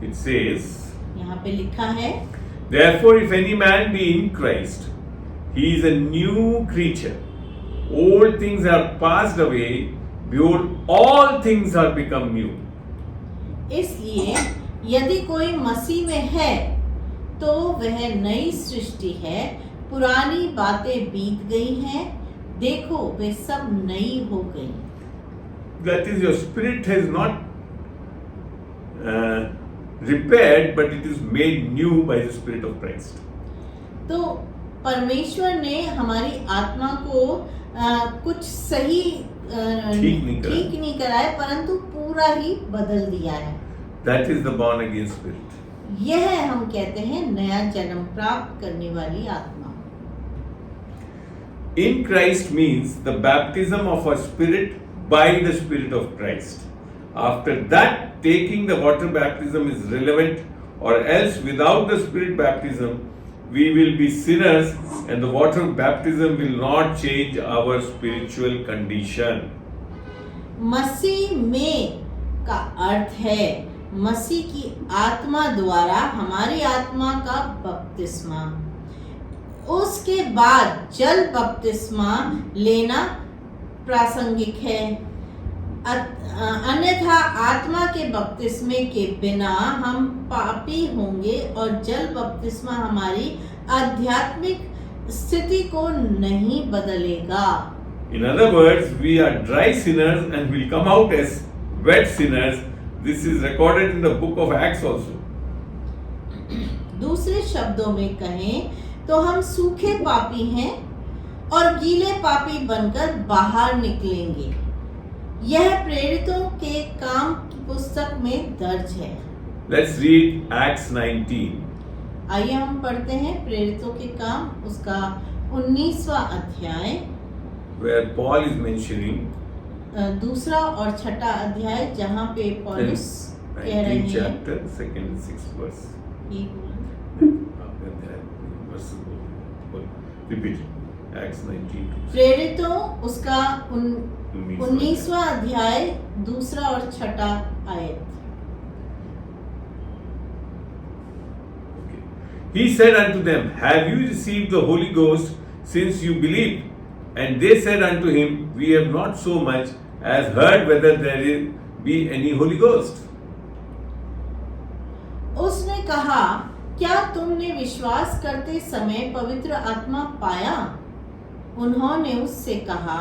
It says, यहाँ पे लिखा है, Therefore if any man be in Christ, he is a new creature. Old things are passed away, behold, all things are become new. इसलिए यदि कोई मसीह में है तो वह नई सृष्टि है, पुरानी बातें बीत गई हैं, देखो वे सब नई हो गई। That is, your spirit has not repaired, but it is made new by the Spirit of Christ. तो परमेश्वर ने हमारी आत्मा को कुछ सही ठीक नहीं करा है, परंतु पूरा ही बदल दिया है। That is the born again spirit. यह हम कहते हैं नया जन्म प्राप्त करने वाली आत्मा। In Christ means the baptism of our spirit by the Spirit of Christ. After that, taking the water baptism is relevant, or else without the Spirit baptism, we will be sinners and the water baptism will not change our spiritual condition. मसीह में का अर्थ है मसीह की आत्मा द्वारा हमारी आत्मा का बपतिस्मा, उसके बाद जल बपतिस्मा लेना प्रासंगिक है। अन्यथा आत्मा के बपतिस्मे के बिना हम पापी होंगे और जल बपतिस्मा हमारी आध्यात्मिक स्थिति को नहीं बदलेगा। In other words, we are dry sinners and will come out as wet sinners. This is recorded in the book of Acts also. दूसरे शब्दों में कहें तो हम सूखे पापी हैं और गीले पापी बनकर बाहर निकलेंगे। यह प्रेरितों के काम की पुस्तक में दर्ज है। Let's read Acts 19. आइए हम पढ़ते हैं प्रेरितों के काम उसका 19वां अध्याय, where Paul is mentioning दूसरा और छठा अध्याय, जहाँ पे पौलुस कह रहे 19th हैं। chapter, 2nd and 6th verse. आपका अध्याय, verse बोलो, repeat. Acts 19. प्रेरितों उसका 19वां 19वां अध्याय, दूसरा और छठा आयत। Okay. He said unto them, Have you received the Holy Ghost since you believed? And they said unto him, We have not so much as heard whether there be any Holy Ghost. उसने कहा, क्या तुमने विश्वास करते समय पवित्र आत्मा पाया? उन्होंने उससे कहा,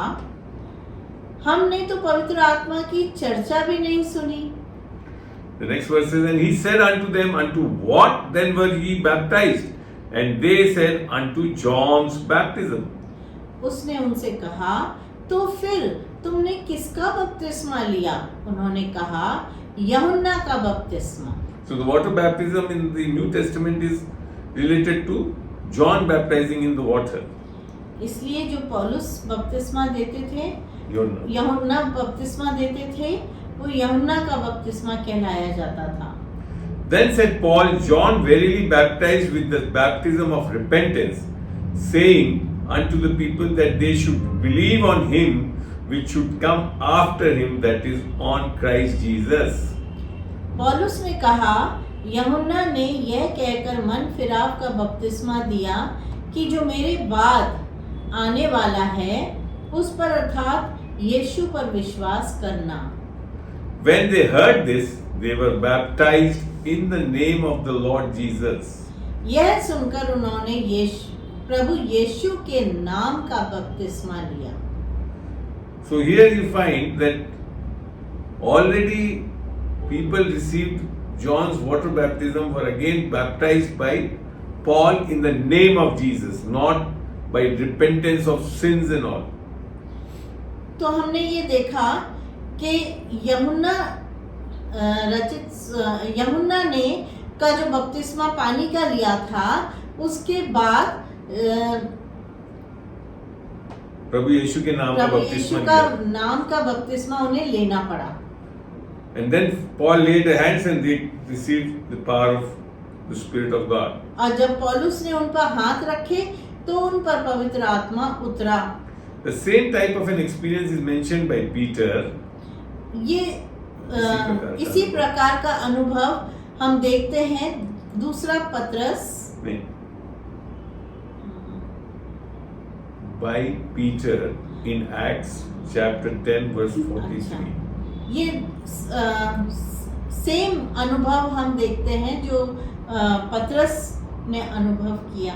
हमने तो पवित्र आत्मा की चर्चा भी नहीं सुनी। The next verse says, And he said unto them, Unto what then were ye baptized? And they said, Unto John's baptism. उसने उनसे कहा, तो फिर तुमने किसका बपतिस्मा लिया? उन्होंने कहा, यूहन्ना का बपतिस्मा। So the water baptism in the New Testament is related to John baptizing in the water. इसलिए जो पौलुस बपतिस्मा देते थे, Yonah. यूहन्ना बपतिस्मा देते थे, वो यूहन्ना का बपतिस्मा कहलाया जाता था। Then said Paul, John verily baptized with the baptism of repentance, saying unto the people that they should believe on him which should come after him, that is, on Christ Jesus. पौलुस ने कहा, यूहन्ना ने यह कहकर मन फिराव का बपतिस्मा दिया कि जो मेरे बाद आने वाला है उस पर, अर्थात यीशु पर विश्वास करना। When they heard this, they were baptized in the name of the Lord Jesus. यह सुनकर उन्होंने प्रभु यीशु के नाम का बपतिस्मा लिया। So here you find that already people received John's water baptism were again baptized by Paul in the name of Jesus, not by repentance of sins and all. तो हमने ये देखा कि यूहन्ना ने का जो बपतिस्मा पानी का लिया था, उसके बाद प्रभु यीशु के नाम का प्रभु बपतिस्मा यीशु लिया। का नाम का बपतिस्मा उन्हें लेना पड़ा। And then Paul laid hands and they received the power of the Spirit of God. और जब पौलुस ने उन पर हाथ रखे तो उन पर पवित्र आत्मा उतरा। The same type of an experience is mentioned by Peter. ये इसी प्रकार का अनुभव हम देखते हैं दूसरा पत्रस नहीं, by Peter in Acts chapter 10 verse 43. ये सेम अनुभव हम देखते हैं जो पत्रस ने अनुभव किया।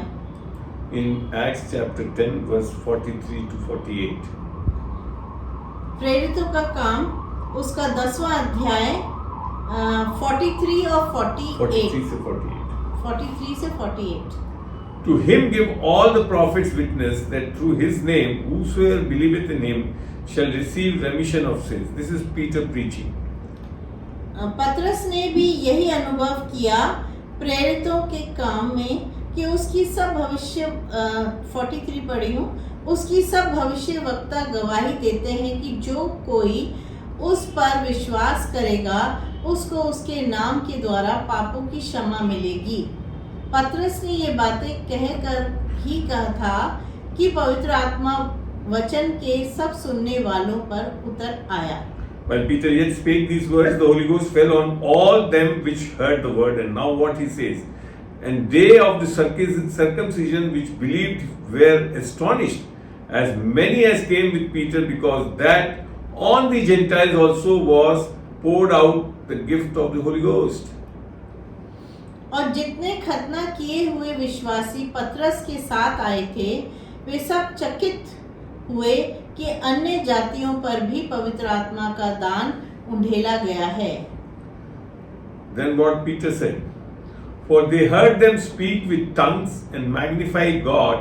In Acts chapter 10 verse 43 to 48. प्रेरितों का काम उसका 10वां अध्याय 43 और 43 से 48. 43 से 48। To him give all the prophets witness that through his name whosoever believeth in him shall receive remission of sins. This is Peter preaching. पत्रस ने भी यही अनुभव किया प्रेरितों के काम में कि उसकी सब भविष्य 43 पढ़ी हूँ, उसकी सब भविष्य वक्ता गवाही देते हैं कि जो कोई उस पर विश्वास करेगा उसको उसके नाम के द्वारा पापों की क्षमा मिलेगी। पत्रस ने ये बातें कहकर ही कहा था कि पवित्र आत्मा वचन के सब सुनने वालों पर उतर आया। When Peter yet spake these words, the Holy Ghost fell on all them which heard the word. And now what he says, and they of the circumcision which believed were astonished, as many as came with Peter, because that on the Gentiles also was poured out the gift of the Holy Ghost. और जितने खतना किए हुए विश्वासी पत्रस के साथ आए थे, वे सब चकित हुए कि अन्य जातियों पर भी पवित्र आत्मा का दान उंडेला गया है। Then what Peter said, For they heard them speak with tongues and magnify God.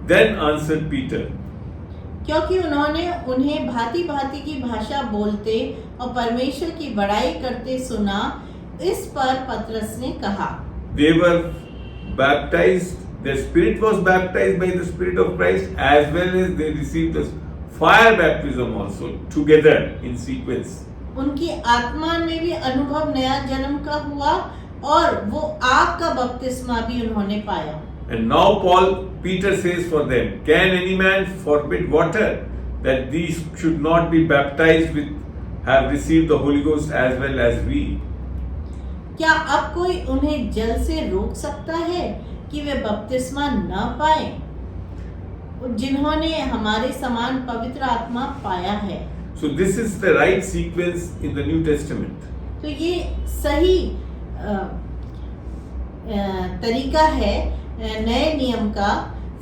Then answered Peter, क्योंकि उन्होंने उन्हें भांति भांति की भाषा बोलते और परमेश्वर की बड़ाई करते सुना। इस पर पतरस ने कहा, they were baptized, their spirit was baptized by the Spirit of Christ, as well as they received the fire baptism also, together in sequence. उनकी आत्मा में भी अनुभव नया जन्म का हुआ और वो आग का बपतिस्मा भी उन्होंने पाया। And now Peter says for them, can any man forbid water, that these should not be baptized with, have received the Holy Ghost as well as we? क्या अब कोई उन्हें जल से रोक सकता है कि वे बपतिस्मा न पाए, जिन्होंने हमारे समान पवित्र आत्मा पाया है? So this is the right sequence in the New Testament. तो ये सही तरीका है नए नियम का।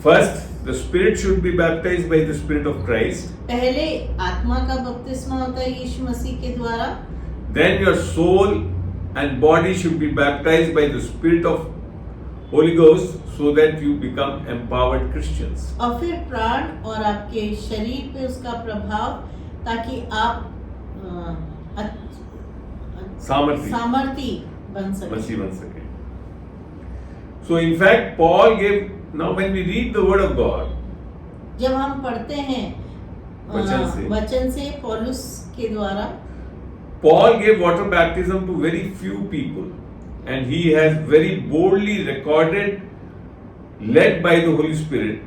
First, the Spirit should be baptized by the Spirit of Christ. पहले आत्मा का बपतिस्मा होता है यीशु मसीह के द्वारा। Then your soul and body should be baptized by the Spirit of Holy Ghost, so that you become empowered Christians. और फिर प्राण और आपके शरीर पे उसका प्रभाव, ताकि आप सामर्थी बन सके। So in fact, Paul gave, now when we read the word of God, जब हम पढ़ते हैं वचन से पौलुस के द्वारा, Paul gave water baptism to very few people, and he has very boldly recorded, led by the Holy Spirit,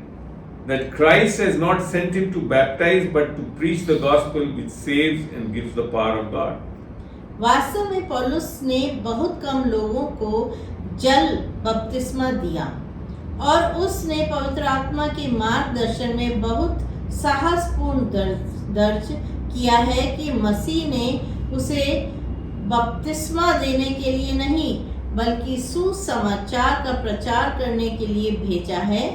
that Christ has not sent him to baptize but to preach the gospel which saves and gives the power of God. वास्तव में पौलुस ने बहुत कम लोगों को जल बपतिस्मा दिया और उसने पवित्र आत्मा के मार्गदर्शन में बहुत साहसपूर्ण दर्ज किया है कि मसीह ने उसे बपतिस्मा देने के लिए नहीं बल्कि सुसमाचार का प्रचार करने के लिए भेजा है,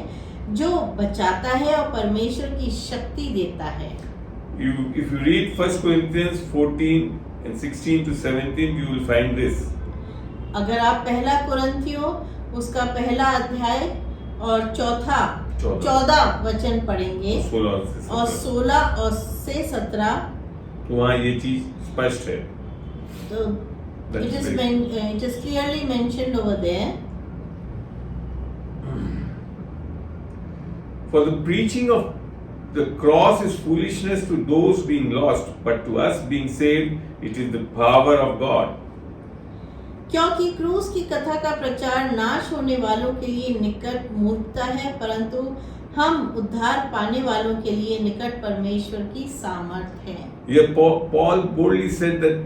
जो बचाता है और परमेश्वर की शक्ति देता है। If you read 1 Corinthians 14 and 16 to 17, you will find this. अगर आप पहला कुरिन्थियों उसका पहला अध्याय और 14 वचन पढ़ेंगे और 16 और से 17, तो वहाँ ये चीज स्पष्ट है। तो it is clearly mentioned over there. For the preaching of the cross is foolishness to those being lost, but to us being saved, it is the power of God. क्योंकि क्रूस की कथा का प्रचार नाश होने वालों के लिए निकट मूर्खता है, परंतु हम उद्धार पाने वालों के लिए निकट परमेश्वर की सामर्थ है। Here Paul boldly said that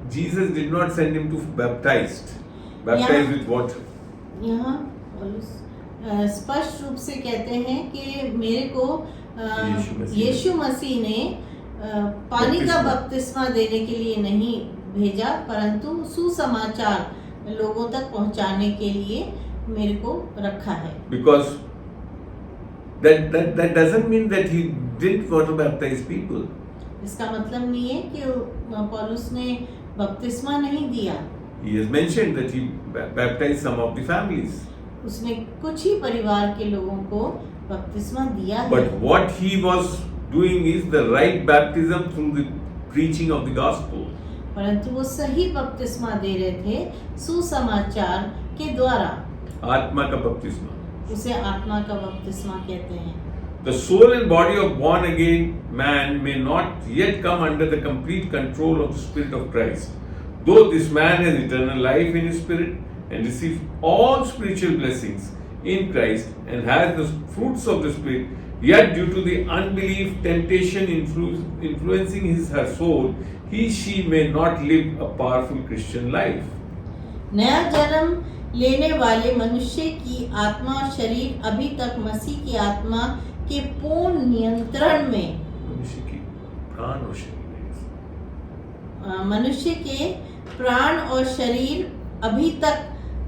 Jesus did not send him to baptize with water. यहाँ स्पष्ट रूप से कहते हैं कि मेरे को यीशु मसीह ने पानी का बपतिस्मा देने के लिए नहीं भेजा, परंतु सुसमाचार लोगों तक पहुंचाने के लिए मेरे को रखा है। Because that doesn't mean that he didn't want to baptize people. इसका मतलब नहीं है कि पौलुस ने बपतिस्मा नहीं दिया। He has mentioned that he baptized some of the families. उसने कुछ ही परिवार के लोगों को बपतिस्मा दिया है। But what he was doing is the right baptism through the preaching of the gospel. परंतु वो सही बपतिस्मा दे रहे थे सुसमाचार के द्वारा। आत्मा का बपतिस्मा, उसे आत्मा का बपतिस्मा कहते हैं। The soul and body of born again man may not yet come under the complete control of the Spirit of Christ. Though this man has eternal life in his spirit and receives all spiritual blessings in Christ and has the fruits of the Spirit, yet due to the unbelief, temptation influencing her soul, she may not live a powerful Christian life. नया जन्म लेने वाले मनुष्य की आत्मा और शरीर अभी तक मसीह की आत्मा के पूर्ण नियंत्रण में, मनुष्य के प्राण और शरीर अभी तक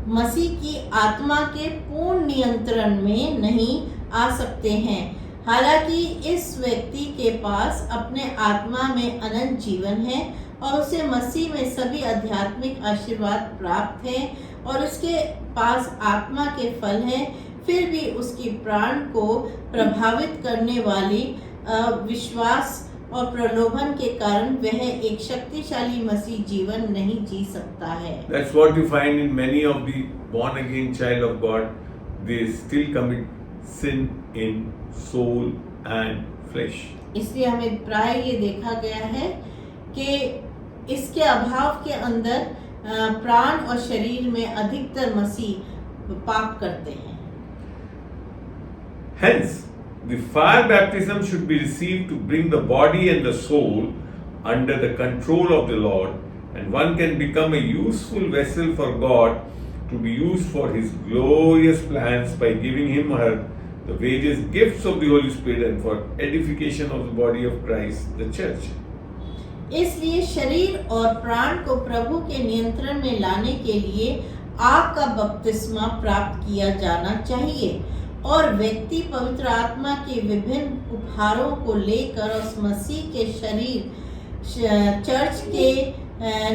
मसीह की आत्मा के पूर्ण नियंत्रण में नहीं आ सकते हैं। हालांकि इस व्यक्ति के पास अपने आत्मा में अनंत जीवन है और उसे मसीह में सभी आध्यात्मिक आशीर्वाद प्राप्त हैं और उसके पास आत्मा के फल हैं, फिर भी उसकी प्राण को प्रभावित करने वाली विश्वास और प्रलोभन के कारण वह एक शक्तिशाली मसीह जीवन नहीं जी सकता है। That's what you find in many of the born again child of God. They still commit sin in soul and flesh. इसलिए हमें प्राय ये देखा गया है कि इसके अभाव के अंदर प्राण और शरीर में अधिकतर मसीह पाप करते हैं। Hence, the fire baptism should be received to bring the body and the soul under the control of the Lord, and one can become a useful vessel for God to be used for His glorious plans by giving him or her the various gifts of the Holy Spirit and for edification of the body of Christ, the church. इसलिए शरीर और प्राण को प्रभु के नियंत्रण में लाने के लिए आग का बपतिस्मा प्राप्त किया जाना चाहिए और व्यक्ति पवित्र आत्मा के विभिन्न उपहारों को लेकर उस मसीह के शरीर चर्च के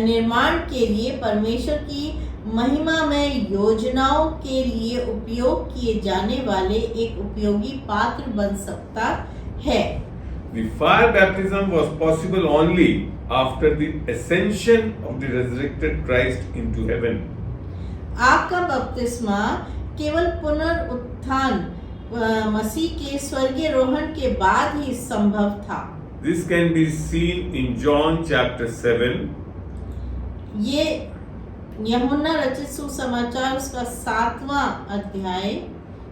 निर्माण के लिए परमेश्वर की महिमामय योजनाओं के लिए उपयोग किए जाने वाले एक उपयोगी पात्र बन सकता है। The fire baptism was possible only after the ascension of the resurrected Christ into heaven. आग का बपतिस्मा केवल पुनरुत्थान मसीह के स्वर्गीय रोहण के बाद ही संभव था। This can be seen in John chapter 7. ये यूहन्ना रचित सुसमाचार उसका 7वां अध्याय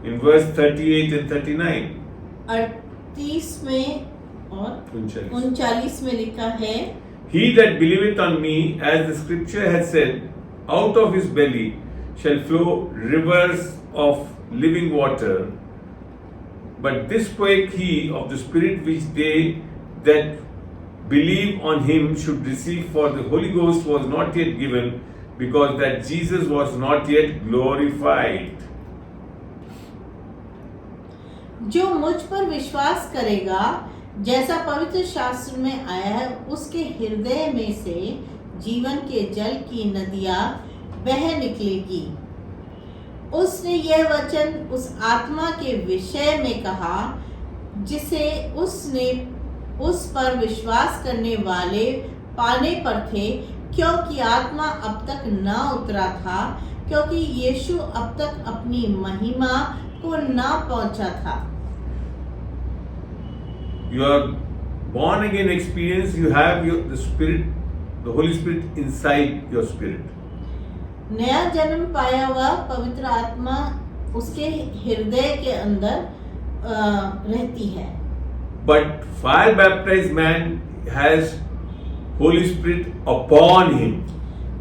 In verse 38 and 39. 38 में और 39 में लिखा है, He that believeth on me, as the scripture has said, out of his belly shall flow rivers of living water. But this spake he of the Spirit which they that believe on him should receive, for the Holy Ghost was not yet given, because that Jesus was not yet glorified. जो मुझ पर विश्वास करेगा, जैसा पवित्र शास्त्र में आया है, उसके हृदय में से जीवन के जल की नदियां बह निकलेगी। उसने यह वचन उस आत्मा के विषय में कहा जिसे उसने उस पर विश्वास करने वाले पाने पर थे, क्योंकि आत्मा अब तक न उतरा था, क्योंकि यीशु अब तक अपनी महिमा को न पहुंचा था। Your born again experience, you have the Spirit, the Holy Spirit inside your spirit. नया जन्म पाया हुआ पवित्र आत्मा उसके हृदय के अंदर रहती है। But fire baptized man has Holy Spirit upon him.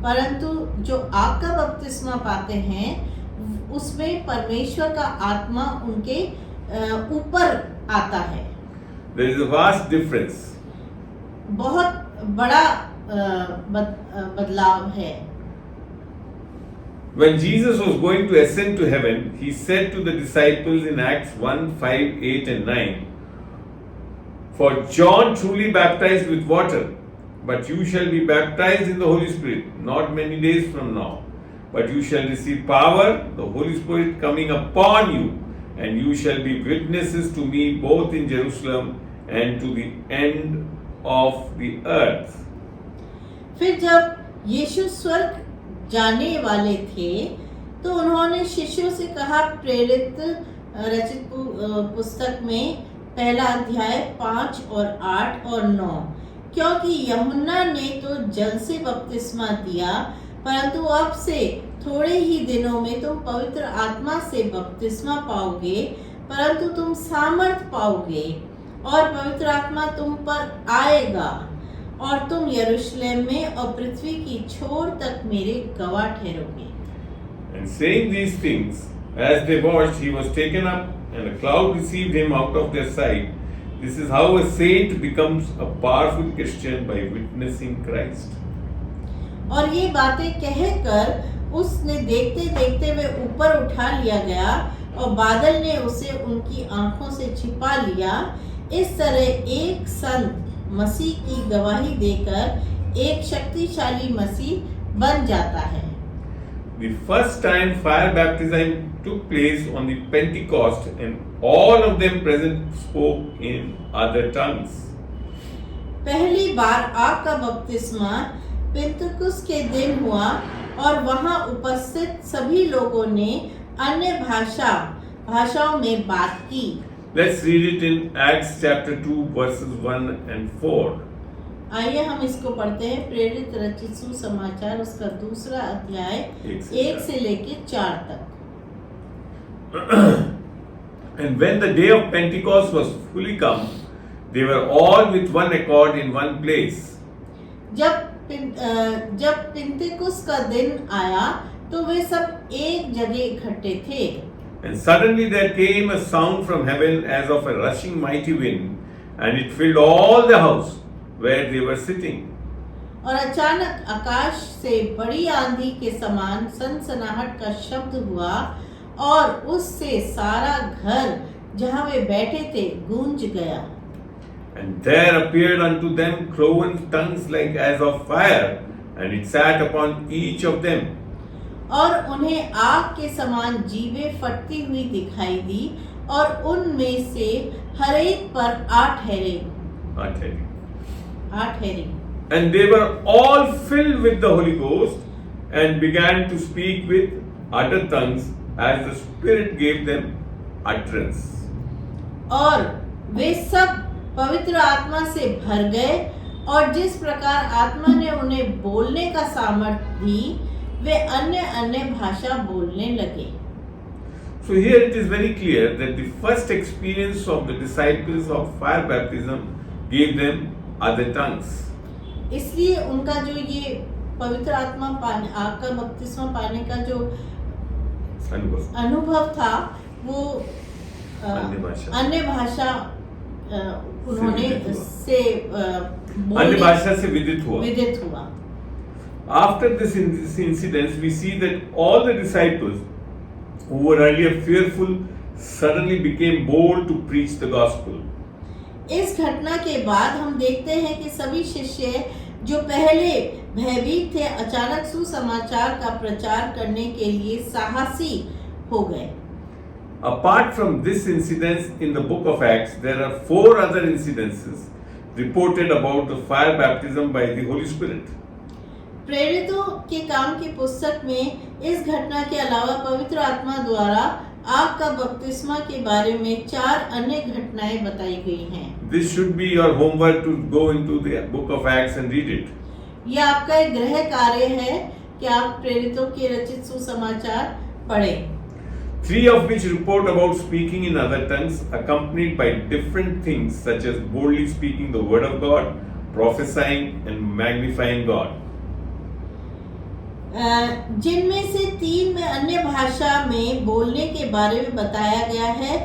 परंतु जो आग का बपतिस्मा पाते हैं, उसमें परमेश्वर का आत्मा उनके ऊपर आता है। There is a vast difference. बहुत बड़ा बदलाव है। When Jesus was going to ascend to heaven, he said to the disciples in Acts 1, 5, 8 and 9, For John truly baptized with water, but you shall be baptized in the Holy Spirit, not many days from now. But you shall receive power, the Holy Spirit coming upon you, and you shall be witnesses to me both in Jerusalem and to the end of the earth. फिर जब यीशु स्वर्ग जाने वाले थे, तो उन्होंने शिष्यों से कहा, प्रेरित रचित पुस्तक में पहला अध्याय 5 और 8 और 9, क्योंकि यूहन्ना ने तो जल से बपतिस्मा दिया, परंतु अब से थोड़े ही दिनों में तुम पवित्र आत्मा से बपतिस्मा पाओगे, परंतु तुम सामर्थ पाओगे और पवित्र आत्मा तुम पर आएगा और तुम यरूशलेम में और पृथ्वी की छोर तक मेरे गवाह ठहरोगे। And saying these things, as they watched, he was taken up, and a cloud received him out of their sight. This is how a saint becomes a powerful Christian, by witnessing Christ. और ये बातें कहकर उसने देखते देखते वे ऊपर उठा लिया गया और बादल ने उसे उनकी आंखों से छिपा लिया। इस तरह एक संत मसीह की गवाही देकर एक शक्तिशाली मसीह बन जाता है। The first time fire baptism took place on the Pentecost, and all of them present spoke in other tongues. पहली बार आग का बपतिस्मा पेंतुकुस के दिन हुआ और वहां उपस्थित सभी लोगों ने अन्य भाषाओं में बात की। Let's read it in Acts chapter 2 verses 1 and 4. आइए हम इसको पढ़ते हैं। प्रेरित रचित सुसमाचार उसका दूसरा अध्याय 1 से लेके 4 तक। And when the day of Pentecost was fully come, they were all with one accord in one place. जब पिंतेकुस का दिन आया तो वे सब एक जगह इकट्ठे थे। And suddenly there came a sound from heaven as of a rushing mighty wind, and it filled all the house where they were sitting. और अचानक आकाश से बड़ी आंधी के समान सनसनाहट का शब्द हुआ और उससे सारा घर जहाँ वे बैठे थे गूंज गया। And there appeared unto them cloven tongues like as of fire, and it sat upon each of them. और उन्हें आग के समान जीवें फटती हुई दिखाई दी और उनमें से हर एक पर 8 ठहरे। And they were all filled with the Holy Ghost and began to speak with other tongues as the Spirit gave them utterance. और वे सब पवित्र आत्मा से भर गए और जिस प्रकार आत्मा ने उन्हें बोलने का सामर्थ्य दी वे अन्य अन्य भाषा बोलने लगे। So here it is very clear that the first experience of the disciples of fire baptism gave them other tongues. इसलिए उनका जो ये पवित्र आत्मा पाने आग का बपतिस्मा पाने का जो अनुभव था वो अन्य भाषा उन्होंने से अन्य भाषा से विदित हुआ। After this incident, we see that all the disciples who were earlier fearful suddenly became bold to preach the gospel. इस घटना के बाद हम देखते हैं कि सभी शिष्य जो पहले भयभीत थे अचानक सुसमाचार का प्रचार करने के लिए साहसी हो गए। Apart from this incident in the book of Acts, there are 4 other incidences reported about the fire baptism by the Holy Spirit. प्रेरितों के काम की पुस्तक में इस घटना के अलावा पवित्र आत्मा द्वारा आग का बपतिस्मा के बारे में 4 अन्य घटनाएं बताई गई हैं। This should be your homework to go into the book of Acts and read it. यह आपका एक गृह कार्य है कि आप प्रेरितों के रचित सुसमाचार पढ़ें। 3 of which report about speaking in other tongues accompanied by different things such as boldly speaking the word of God, prophesying and magnifying God. जिनमें से 3 में अन्य भाषा में बोलने के बारे में बताया गया है,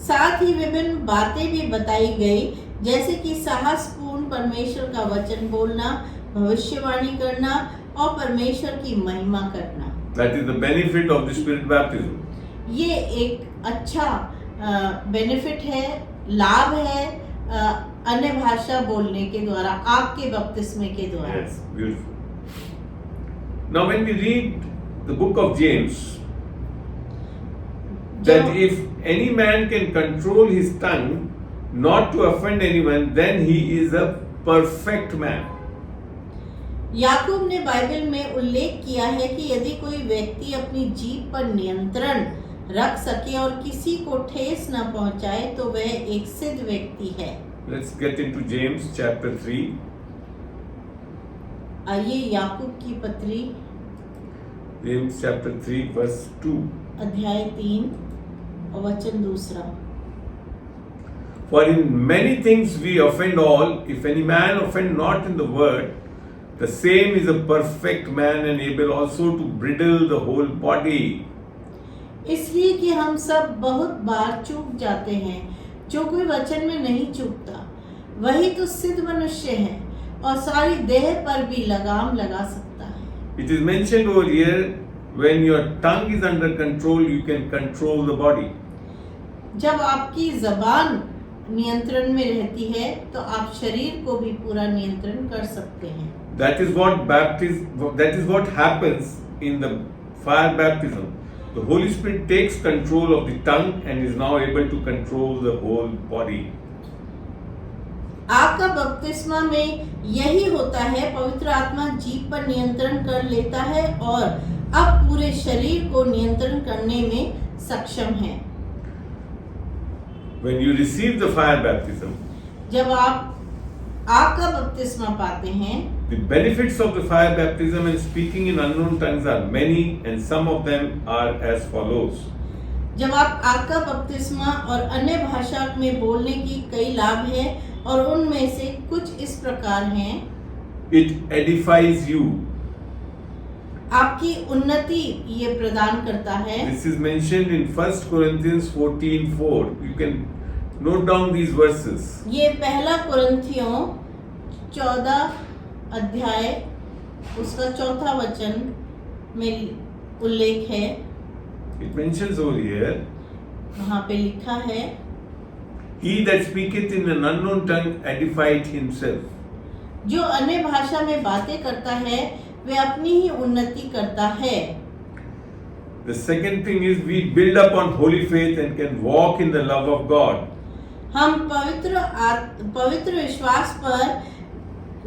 साथ ही विभिन्न बातें भी बताई गई जैसे कि साहसपूर्ण परमेश्वर का वचन बोलना, भविष्यवाणी करना और परमेश्वर की महिमा करना। That is the benefit of the Spirit baptism. ये एक अच्छा बेनिफिट है, लाभ है अन्य भाषा बोलने के द्वारा, आग के बपतिस्मे के द्वारा। Yes, beautiful. Now when we read the book of James, that if any man can control his tongue not to offend anyone, then he is a perfect man. याकूब ने बाइबल में उल्लेख किया है कि यदि कोई व्यक्ति अपनी जीभ पर नियंत्रण रख सके और किसी को ठेस न पहुंचाए तो वह एक सिद्ध व्यक्ति है। Let's get into James chapter 3. आइए याकूब की पत्री James chapter 3 verse 2. अध्याय 3 और वचन 2। For in many things we offend all. If any man offend not in the word, the same is a perfect man and able also to bridle the whole body. इसलिए कि हम सब बहुत बार चूक जाते हैं, जो कोई वचन में नहीं चूकता वही तो सिद्ध मनुष्य है और सारी देह पर भी लगाम लगा सकता है। It is mentioned over here, when your tongue is under control, you can control the body. जब आपकी जबान नियंत्रण में रहती है तो आप शरीर को भी पूरा नियंत्रण कर सकते हैं। That is what happens in the fire baptism. The Holy Spirit takes control of the tongue and is now able to control the whole body. आग का बपतिस्मा में यही होता है, पवित्र आत्मा जीभ पर नियंत्रण कर लेता है और अब पूरे शरीर को नियंत्रण करने में सक्षम है। When you receive the fire baptism, जब आप आग का बपतिस्मा पाते हैं, the benefits of the fire baptism and speaking in unknown tongues are many, and some of them are as follows. जब आप आग का बपतिस्मा और अन्य भाषा में बोलने की कई लाभ हैं और उनमें से कुछ इस प्रकार हैं। It edifies you. आपकी उन्नति ये प्रदान करता है। This is mentioned in 1 Corinthians 14:4. You can note down these verses. ये पहला कुरिन्थियों 14 अध्याय उसका 4था वचन में उल्लेख है। It mentions over here, वहाँ पे लिखा है, he that speaketh in an unknown tongue edified himself. जो अन्य भाषा में बातें करता है वे अपनी ही उन्नति करता है। The second thing is we build up on holy faith and can walk in the love of God. हम पवित्र विश्वास पर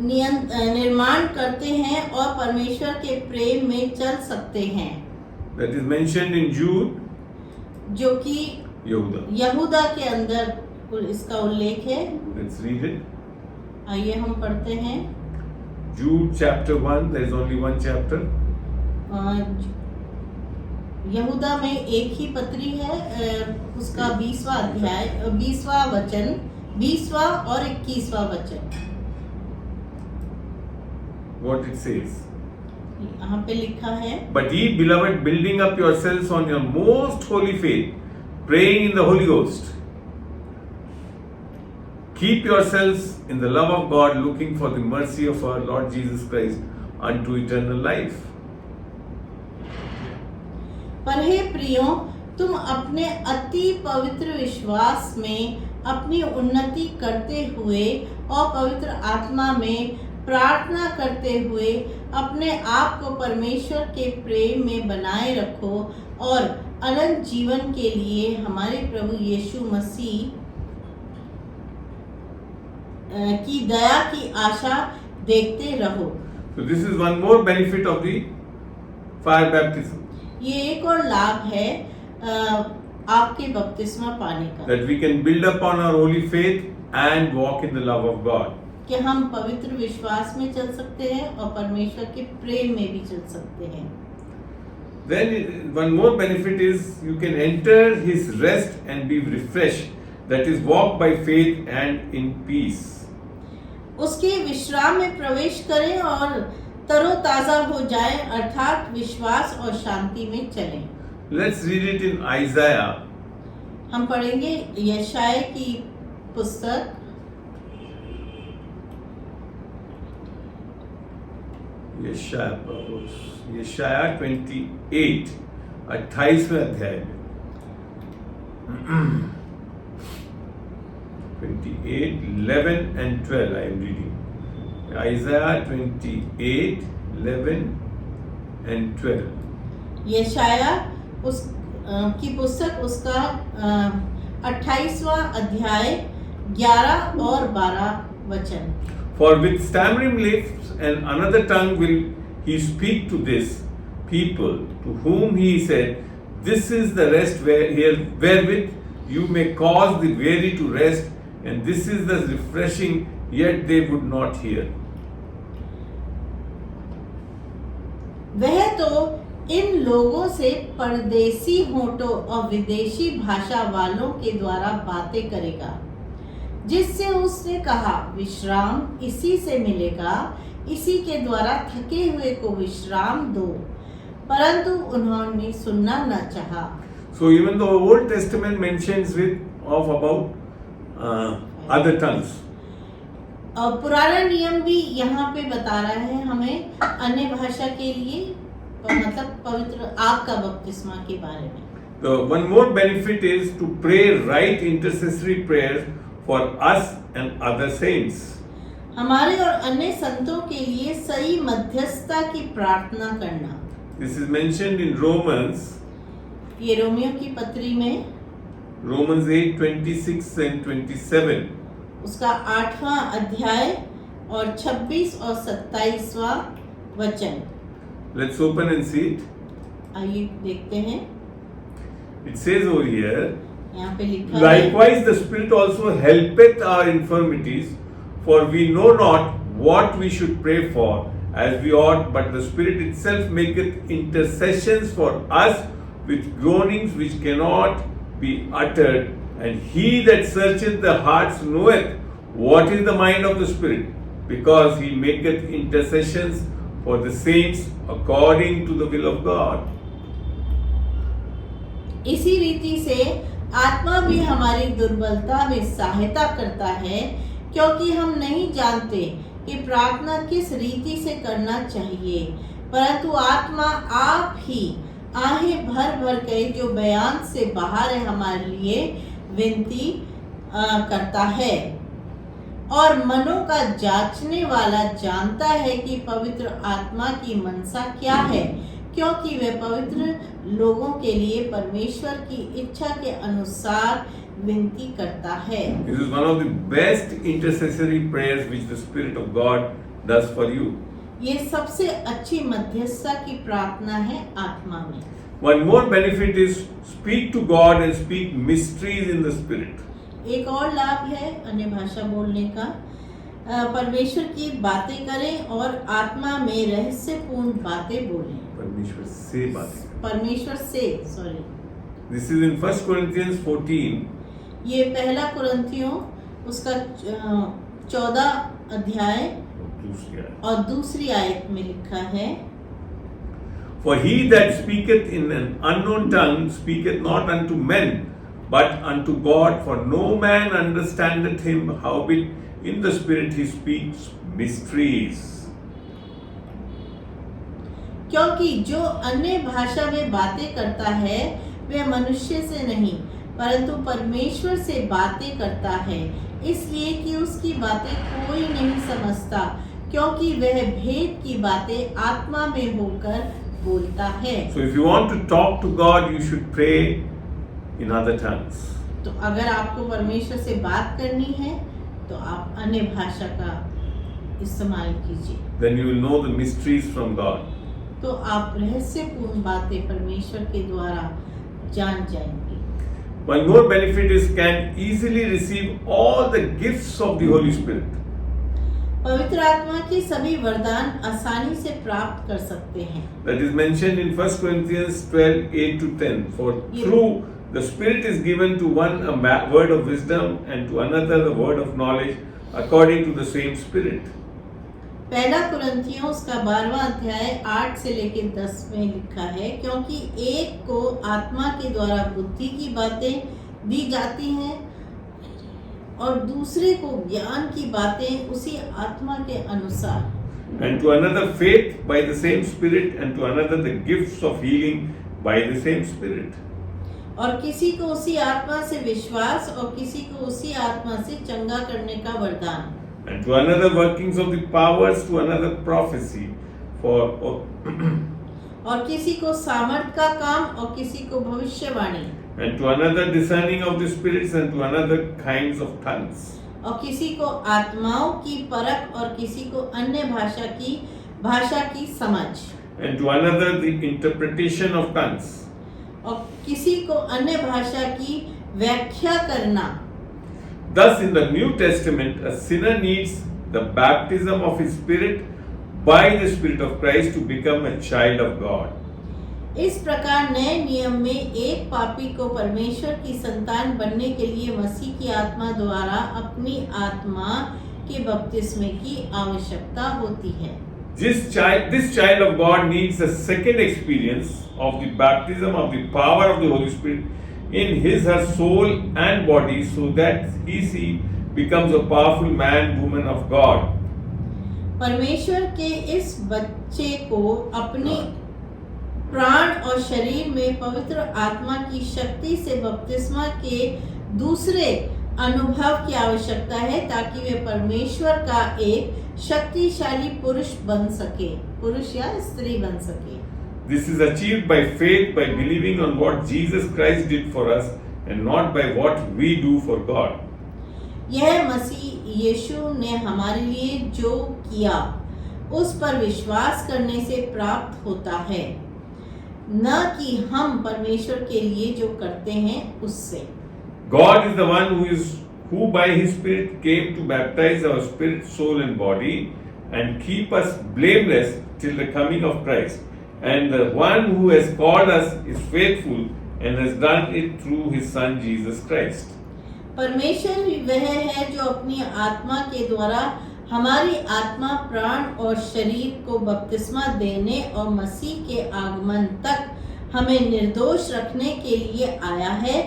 निर्माण करते हैं और परमेश्वर के प्रेम में चल सकते हैं। That is mentioned in Jude, जो कि Yehuda. यहूदा के अंदर इसका उल्लेख है। Let's read it. आइए हम पढ़ते हैं। Jude chapter 1, there is only one chapter. यहूदा में एक ही पत्री है, उसका 20वां अध्याय 20वां वचन 20वां और 21वां वचन। What it says. यहाँ पे लिखा है, But ye beloved, building up yourselves on your most holy faith, praying in the Holy Ghost. Keep yourselves in the love of God, looking for the mercy of our Lord Jesus Christ unto eternal life. पर हे प्रियों, तुम अपने अति पवित्र विश्वास में अपनी उन्नति करते हुए और पवित्र आत्मा में प्रार्थना करते हुए अपने आप को परमेश्वर के प्रेम में बनाए रखो और अनंत जीवन के लिए हमारे प्रभु यीशु मसीह की दया की आशा देखते रहो। So this is one more benefit of the fire baptism. ये एक और लाभ है आपके बपतिस्मा पाने का, That we can build up on our holy faith and walk in the love of God. कि हम पवित्र विश्वास में चल सकते हैं और परमेश्वर के प्रेम में भी चल सकते हैं। Then one more benefit is you can enter his rest and be refreshed. That is, walk by faith and in peace. उसके विश्राम में प्रवेश करें और तरोताजा हो जाए, अर्थात विश्वास और शांति में चलें। Let's read it in Isaiah. हम पढ़ेंगे यशायाह की पुस्तक यशायाह 28 28वें अध्याय में 28, 11 and 12 I am reading. Isaiah 28, 11 and 12. यशायाह उस की पुस्तक उसका 28वां अध्याय 11 और 12 वचन। For with stammering lips and another tongue will he speak to this people, to whom he said, This is the rest wherewith you may cause the weary to rest, and this is the refreshing, yet they would not hear. वह तो इन लोगों से परदेसी होठों और विदेशी भाषा वालों के द्वारा बातें करेगा, जिससे उसने कहा विश्राम इसी से मिलेगा, इसी के द्वारा थके हुए को विश्राम दो, परंतु उन्होंने सुनना न चाहा। So even the Old Testament mentions about other tongues. और पुराना नियम भी यहाँ पे बता रहा है हमें अन्य भाषा के लिए, मतलब पवित्र आग का बपतिस्मा के बारे में। The one more benefit is to pray right intercessory prayers for us and other saints. हमारे और अन्य संतों के लिए सही मध्यस्थता की प्रार्थना करना। This is mentioned in Romans, ये रोमियो की पत्री में Romans 8:26 and 27. उसका 8वां अध्याय और 26 और 27वां वचन। Let's open and see it. आइए देखते हैं। It says over here, यहाँ पे लिखा है, likewise the Spirit also helpeth our infirmities, for we know not what we should pray for as we ought, but the Spirit itself maketh intercessions for us with groanings which cannot be uttered. And he that searcheth the hearts knoweth what is the mind of the Spirit, because he maketh intercessions for the saints according to the will of God. इसी रीति से आत्मा भी हमारी दुर्बलता में सहायता करता है, क्योंकि हम नहीं जानते कि प्रार्थना किस रीति से करना चाहिए, परंतु आत्मा आप ही आहें भर भर के जो बयान से बाहर है हमारे लिए विनती करता है। और मनों का जांचने वाला जानता है कि पवित्र आत्मा की मनसा क्या है, क्योंकि वे पवित्र लोगों के लिए परमेश्वर की इच्छा के अनुसार विनती करता है। This is one of the best intercessory prayers which the Spirit of God does for you. ये सबसे अच्छी मध्यस्थता की प्रार्थना है आत्मा में। One more benefit is speak to God and speak mysteries in the Spirit. एक और लाभ है अन्य भाषा बोलने का। परमेश्वर की बातें करें और आत्मा में रहस्यपूर्ण बातें बोलें। परमेश्वर से sorry. This is in 1 Corinthians 14. ये पहला कुरिन्थियों उसका 14 अध्याय और दूसरी आयत में लिखा है, For he that speaketh in an unknown tongue speaketh not unto men, but unto God, for no man understandeth him, howbeit in the Spirit he speaks mysteries. क्योंकि जो अन्य भाषा में बातें करता है वह मनुष्य से नहीं परंतु परमेश्वर से बातें करता है, इसलिए कि उसकी बातें कोई नहीं समझता, क्योंकि वह भेद की बातें आत्मा में होकर बोलता है। So if you want to talk to God, you should pray in other tongues. तो अगर आपको परमेश्वर से बात करनी है तो आप अन्य भाषा का इस्तेमाल कीजिए। Then you will know the mysteries from God. तो आप रहस्यपूर्ण बातें परमेश्वर के द्वारा जान जाएंगे। One more benefit is can easily receive all the gifts of the Holy Spirit. पवित्र आत्मा की सभी वरदान आसानी से प्राप्त कर सकते हैं। That is mentioned in 1 Corinthians 12:8-10. For through the Spirit is given to one a word of wisdom and to another the word of knowledge according to the same Spirit. पहला कुरिन्थियों उसका 12वां अध्याय 8 से लेकर 10 में लिखा है, क्योंकि एक को आत्मा के द्वारा बुद्धि की बातें दी जाती हैं और दूसरे को ज्ञान की बातें उसी आत्मा के अनुसार। And to another faith by the same Spirit, and to another the gifts of healing by the same Spirit. और किसी को उसी आत्मा से विश्वास और किसी को उसी आत्मा से चंगा करने का वरदान। And to another workings of the powers, to another prophecy, और किसी को सामर्थ का काम और किसी को भविष्यवाणी। And to another discerning of the spirits, and to another kinds of tongues. और किसी को आत्माओं की परख और किसी को अन्य भाषा की समझ। And to another the interpretation of tongues. और किसी को अन्य भाषा की व्याख्या करना। Thus, in the New Testament, a sinner needs the baptism of his spirit by the Spirit of Christ to become a child of God. इस प्रकार नए नियम में एक पापी को परमेश्वर की संतान बनने के लिए मसीह की आत्मा द्वारा अपनी आत्मा के बपतिस्मे की आवश्यकता होती है। This child of God needs a second experience of the baptism of the power of the Holy Spirit in his her soul and body, so that he becomes a powerful man, woman of God. परमेश्वर के इस बच्चे को अपनी प्राण और शरीर में पवित्र आत्मा की शक्ति से बपतिस्मा के दूसरे अनुभव की आवश्यकता है ताकि वे परमेश्वर का एक शक्तिशाली पुरुष बन सके, पुरुष या स्त्री बन सके। This is achieved by faith, by believing on what Jesus Christ did for us and not by what we do for God. यह मसीह यीशु ने हमारे लिए जो किया उस पर विश्वास करने से प्राप्त होता है, न कि हम परमेश्वर के लिए जो करते हैं उससे। God is the one who by His Spirit came to baptize our spirit, soul and body and keep us blameless till the coming of Christ. And the one who has called us is faithful and has done it through His Son Jesus Christ. परमेश्वर ही वह है जो अपनी आत्मा के द्वारा हमारी आत्मा, प्राण और शरीर को बपतिस्मा देने और मसीह के आगमन तक हमें निर्दोष रखने के लिए आया है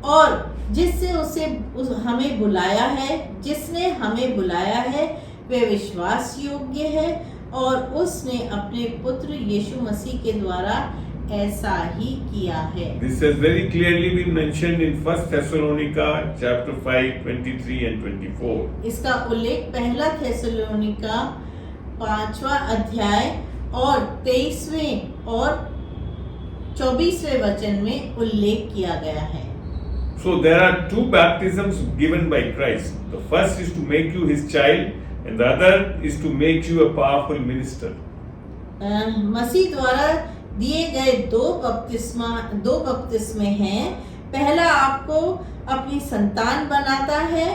और जिससे हमें बुलाया है, जिसने हमें बुलाया है वे विश्वास योग्य है और उसने अपने पुत्र यीशु मसीह के द्वारा ऐसा ही किया है। This has very clearly been mentioned in 1 Thessalonica chapter 5, 23 and 24. इसका उल्लेख पहला थेसलोनिका 5वां अध्याय और 23वें और 24वें वचन में उल्लेख किया गया है। So there are two baptisms given by Christ. The first is to make you His child and the other is to make you a powerful minister. मसीह द्वारा दिए गए दो बपतिस्मे हैं। पहला आपको अपनी संतान बनाता है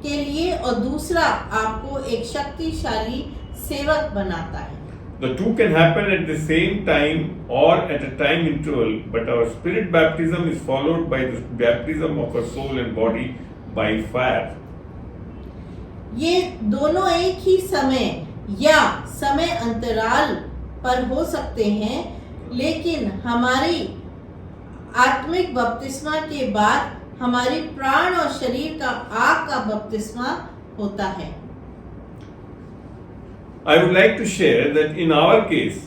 के लिए और दूसरा आपको एक शक्तिशाली सेवक बनाता है। The two can happen at the same time or at a time interval, but our spirit baptism is followed by the baptism of our soul and body by fire. ये दोनों एक ही समय या समय अंतराल पर हो सकते हैं, लेकिन हमारी आत्मिक बपतिस्मा के बाद हमारी प्राण और शरीर का आग का बपतिस्मा होता है। I would like to share that in our case,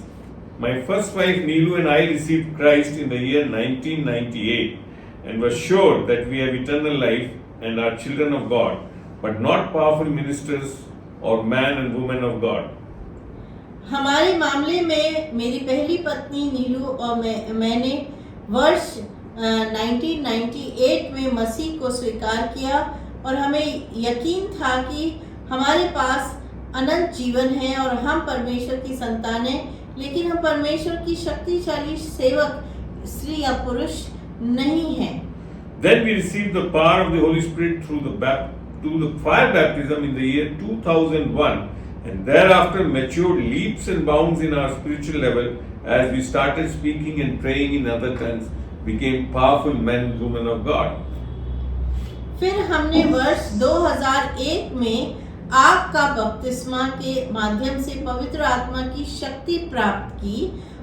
my first wife Neelu and I received Christ in the year 1998 and were sure that we have eternal life and are children of God, but not powerful ministers or man and woman of God. हमारे मामले में मेरी पहली पत्नी नीलू और मैंने वर्ष 1998 में मसीह को स्वीकार किया और हमें यकीन था कि हमारे पास अनंत जीवन है और हम परमेश्वर की संतान हैं, लेकिन हम परमेश्वर की शक्तिशाली सेवक स्त्री या पुरुष नहीं हैं। Then we received the power of the Holy Spirit through the fire baptism in the year 2001, and thereafter matured leaps and bounds in our spiritual level as we started speaking and praying in other tongues, became powerful men and women of God. फिर हमने वर्ष 2001 में आग का बपतिस्मा के माध्यम से पवित्र आत्मा की शक्ति प्राप्त की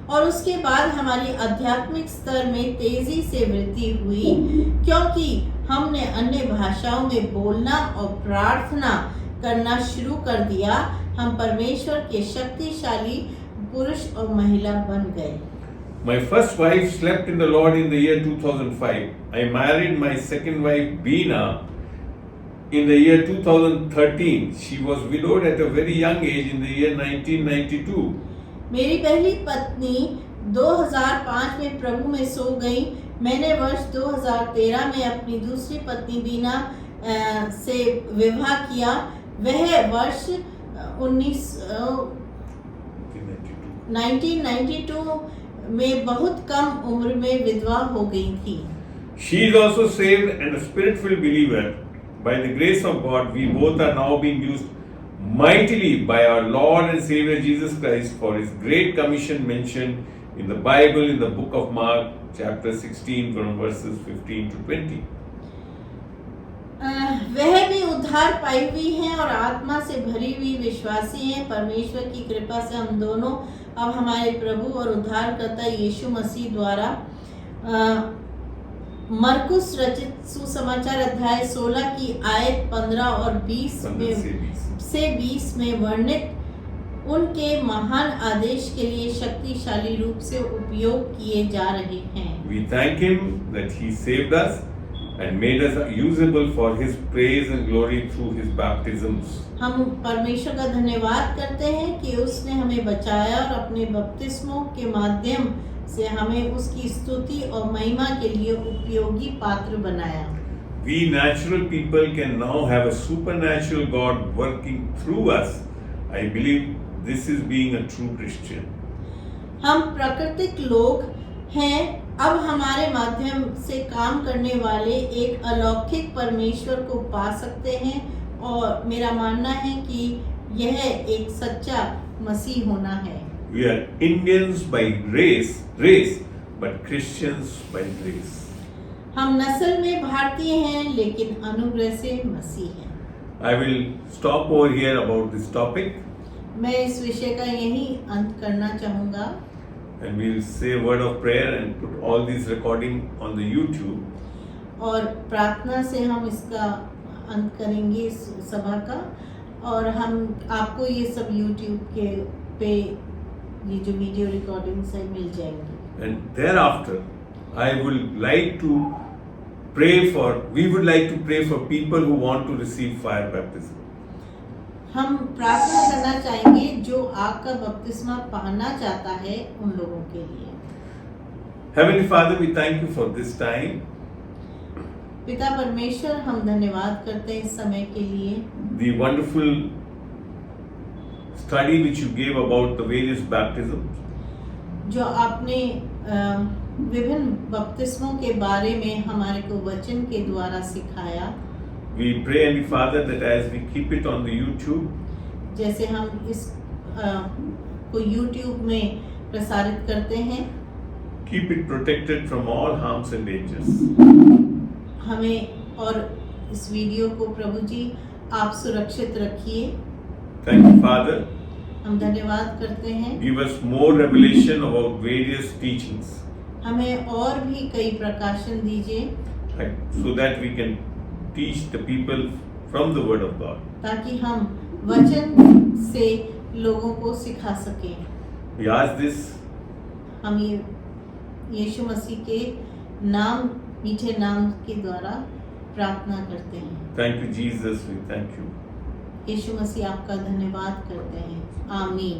और उसके बाद हमारी आध्यात्मिक स्तर में तेजी से वृद्धि हुई, क्योंकि हमने अन्य भाषाओं में बोलना और प्रार्थना करना शुरू कर दिया। हम परमेश्वर के शक्तिशाली पुरुष और महिला बन गए। My first wife slept in the Lord in the year 2005. I married my second wife Beena in the year 2013. She was widowed at a very young age in the year 1992. मेरी पहली पत्नी 2005 में प्रभु में सो गई। मैंने वर्ष 2013 में अपनी दूसरी पत्नी बीना से विवाह किया। वह वर्ष 1992 में बहुत कम उम्र में विधवा हो गई थी। She is also saved and a spirit-filled believer. By the grace of God, we both are now being used mightily by our Lord and Savior Jesus Christ for His great commission mentioned in the Bible in the book of Mark, chapter 16, from verses 15 to 20. वह भी उद्धार पाई हुई हैं और आत्मा से भरी हुई विश्वासी हैं। परमेश्वर की कृपा से हम दोनों अब हमारे प्रभु और उद्धारकर्ता यीशु मसीह द्वारा मरकुस रचित सुसमाचार अध्याय 16 की आयत 15 और 20 से 20 में वर्णित उनके महान आदेश के लिए शक्तिशाली रूप से उपयोग किए जा रहे हैं। We thank Him that He saved us and made us usable for His praise and glory through His baptisms. हम परमेश्वर का धन्यवाद करते हैं कि उसने हमें बचाया और अपने बपतिस्मों के माध्यम से हमें उसकी स्तुति और महिमा के लिए उपयोगी पात्र बनाया। We natural people can now have a supernatural God working through us. I believe this is being a true Christian. हम प्राकृतिक लोग हैं, अब हमारे माध्यम से काम करने वाले एक अलौकिक परमेश्वर को पा सकते हैं और मेरा मानना है कि यह एक सच्चा मसीह होना है। We are Indians by race, but Christians by grace. हम नस्ल में भारतीय हैं लेकिन अनुग्रह से मसीह हैं। I will stop over here about this topic मैं इस विषय का यही अंत करना चाहूँगा and we will say a word of prayer and put all these recording on the YouTube. और प्रार्थना से हम इसका अंत करेंगे इस सभा का, और हम आपको ये सब YouTube के पे ये जो वीडियो रिकॉर्डिंग्स है मिल जाएंगी। And thereafter, we would like to pray for people who want to receive fire baptism. हम प्रार्थना करना चाहेंगे जो आग का बपतिस्मा पाना चाहता है उन लोगों के लिए। Heavenly Father, we thank you for this time. पिता परमेश्वर, हम धन्यवाद करते हैं इस समय के लिए। The wonderful study which you gave about the various baptisms. जो आपने विभिन्न बपतिस्मों के बारे में हमारे को वचन के द्वारा सिखाया। We pray, Heavenly Father, that as we keep it on the YouTube, जैसे हम इस को YouTube में प्रसारित करते हैं, keep it protected from all harms and dangers. हमें और इस वीडियो को प्रभु जी आप सुरक्षित रखिए। Thank you, Father. हम धन्यवाद करते हैं। Give us more revelation about various teachings, हमें और भी कई प्रकाशन दीजिए so that we can teach the people from the Word of God. ताकि हम वचन से लोगों को सिखा सकें। We ask this हम ये यीशु मसीह के नाम, मीठे नाम के द्वारा प्रार्थना करते हैं। Thank you, Jesus. We thank you. यीशु मसीह आपका धन्यवाद करते हैं। आमीन।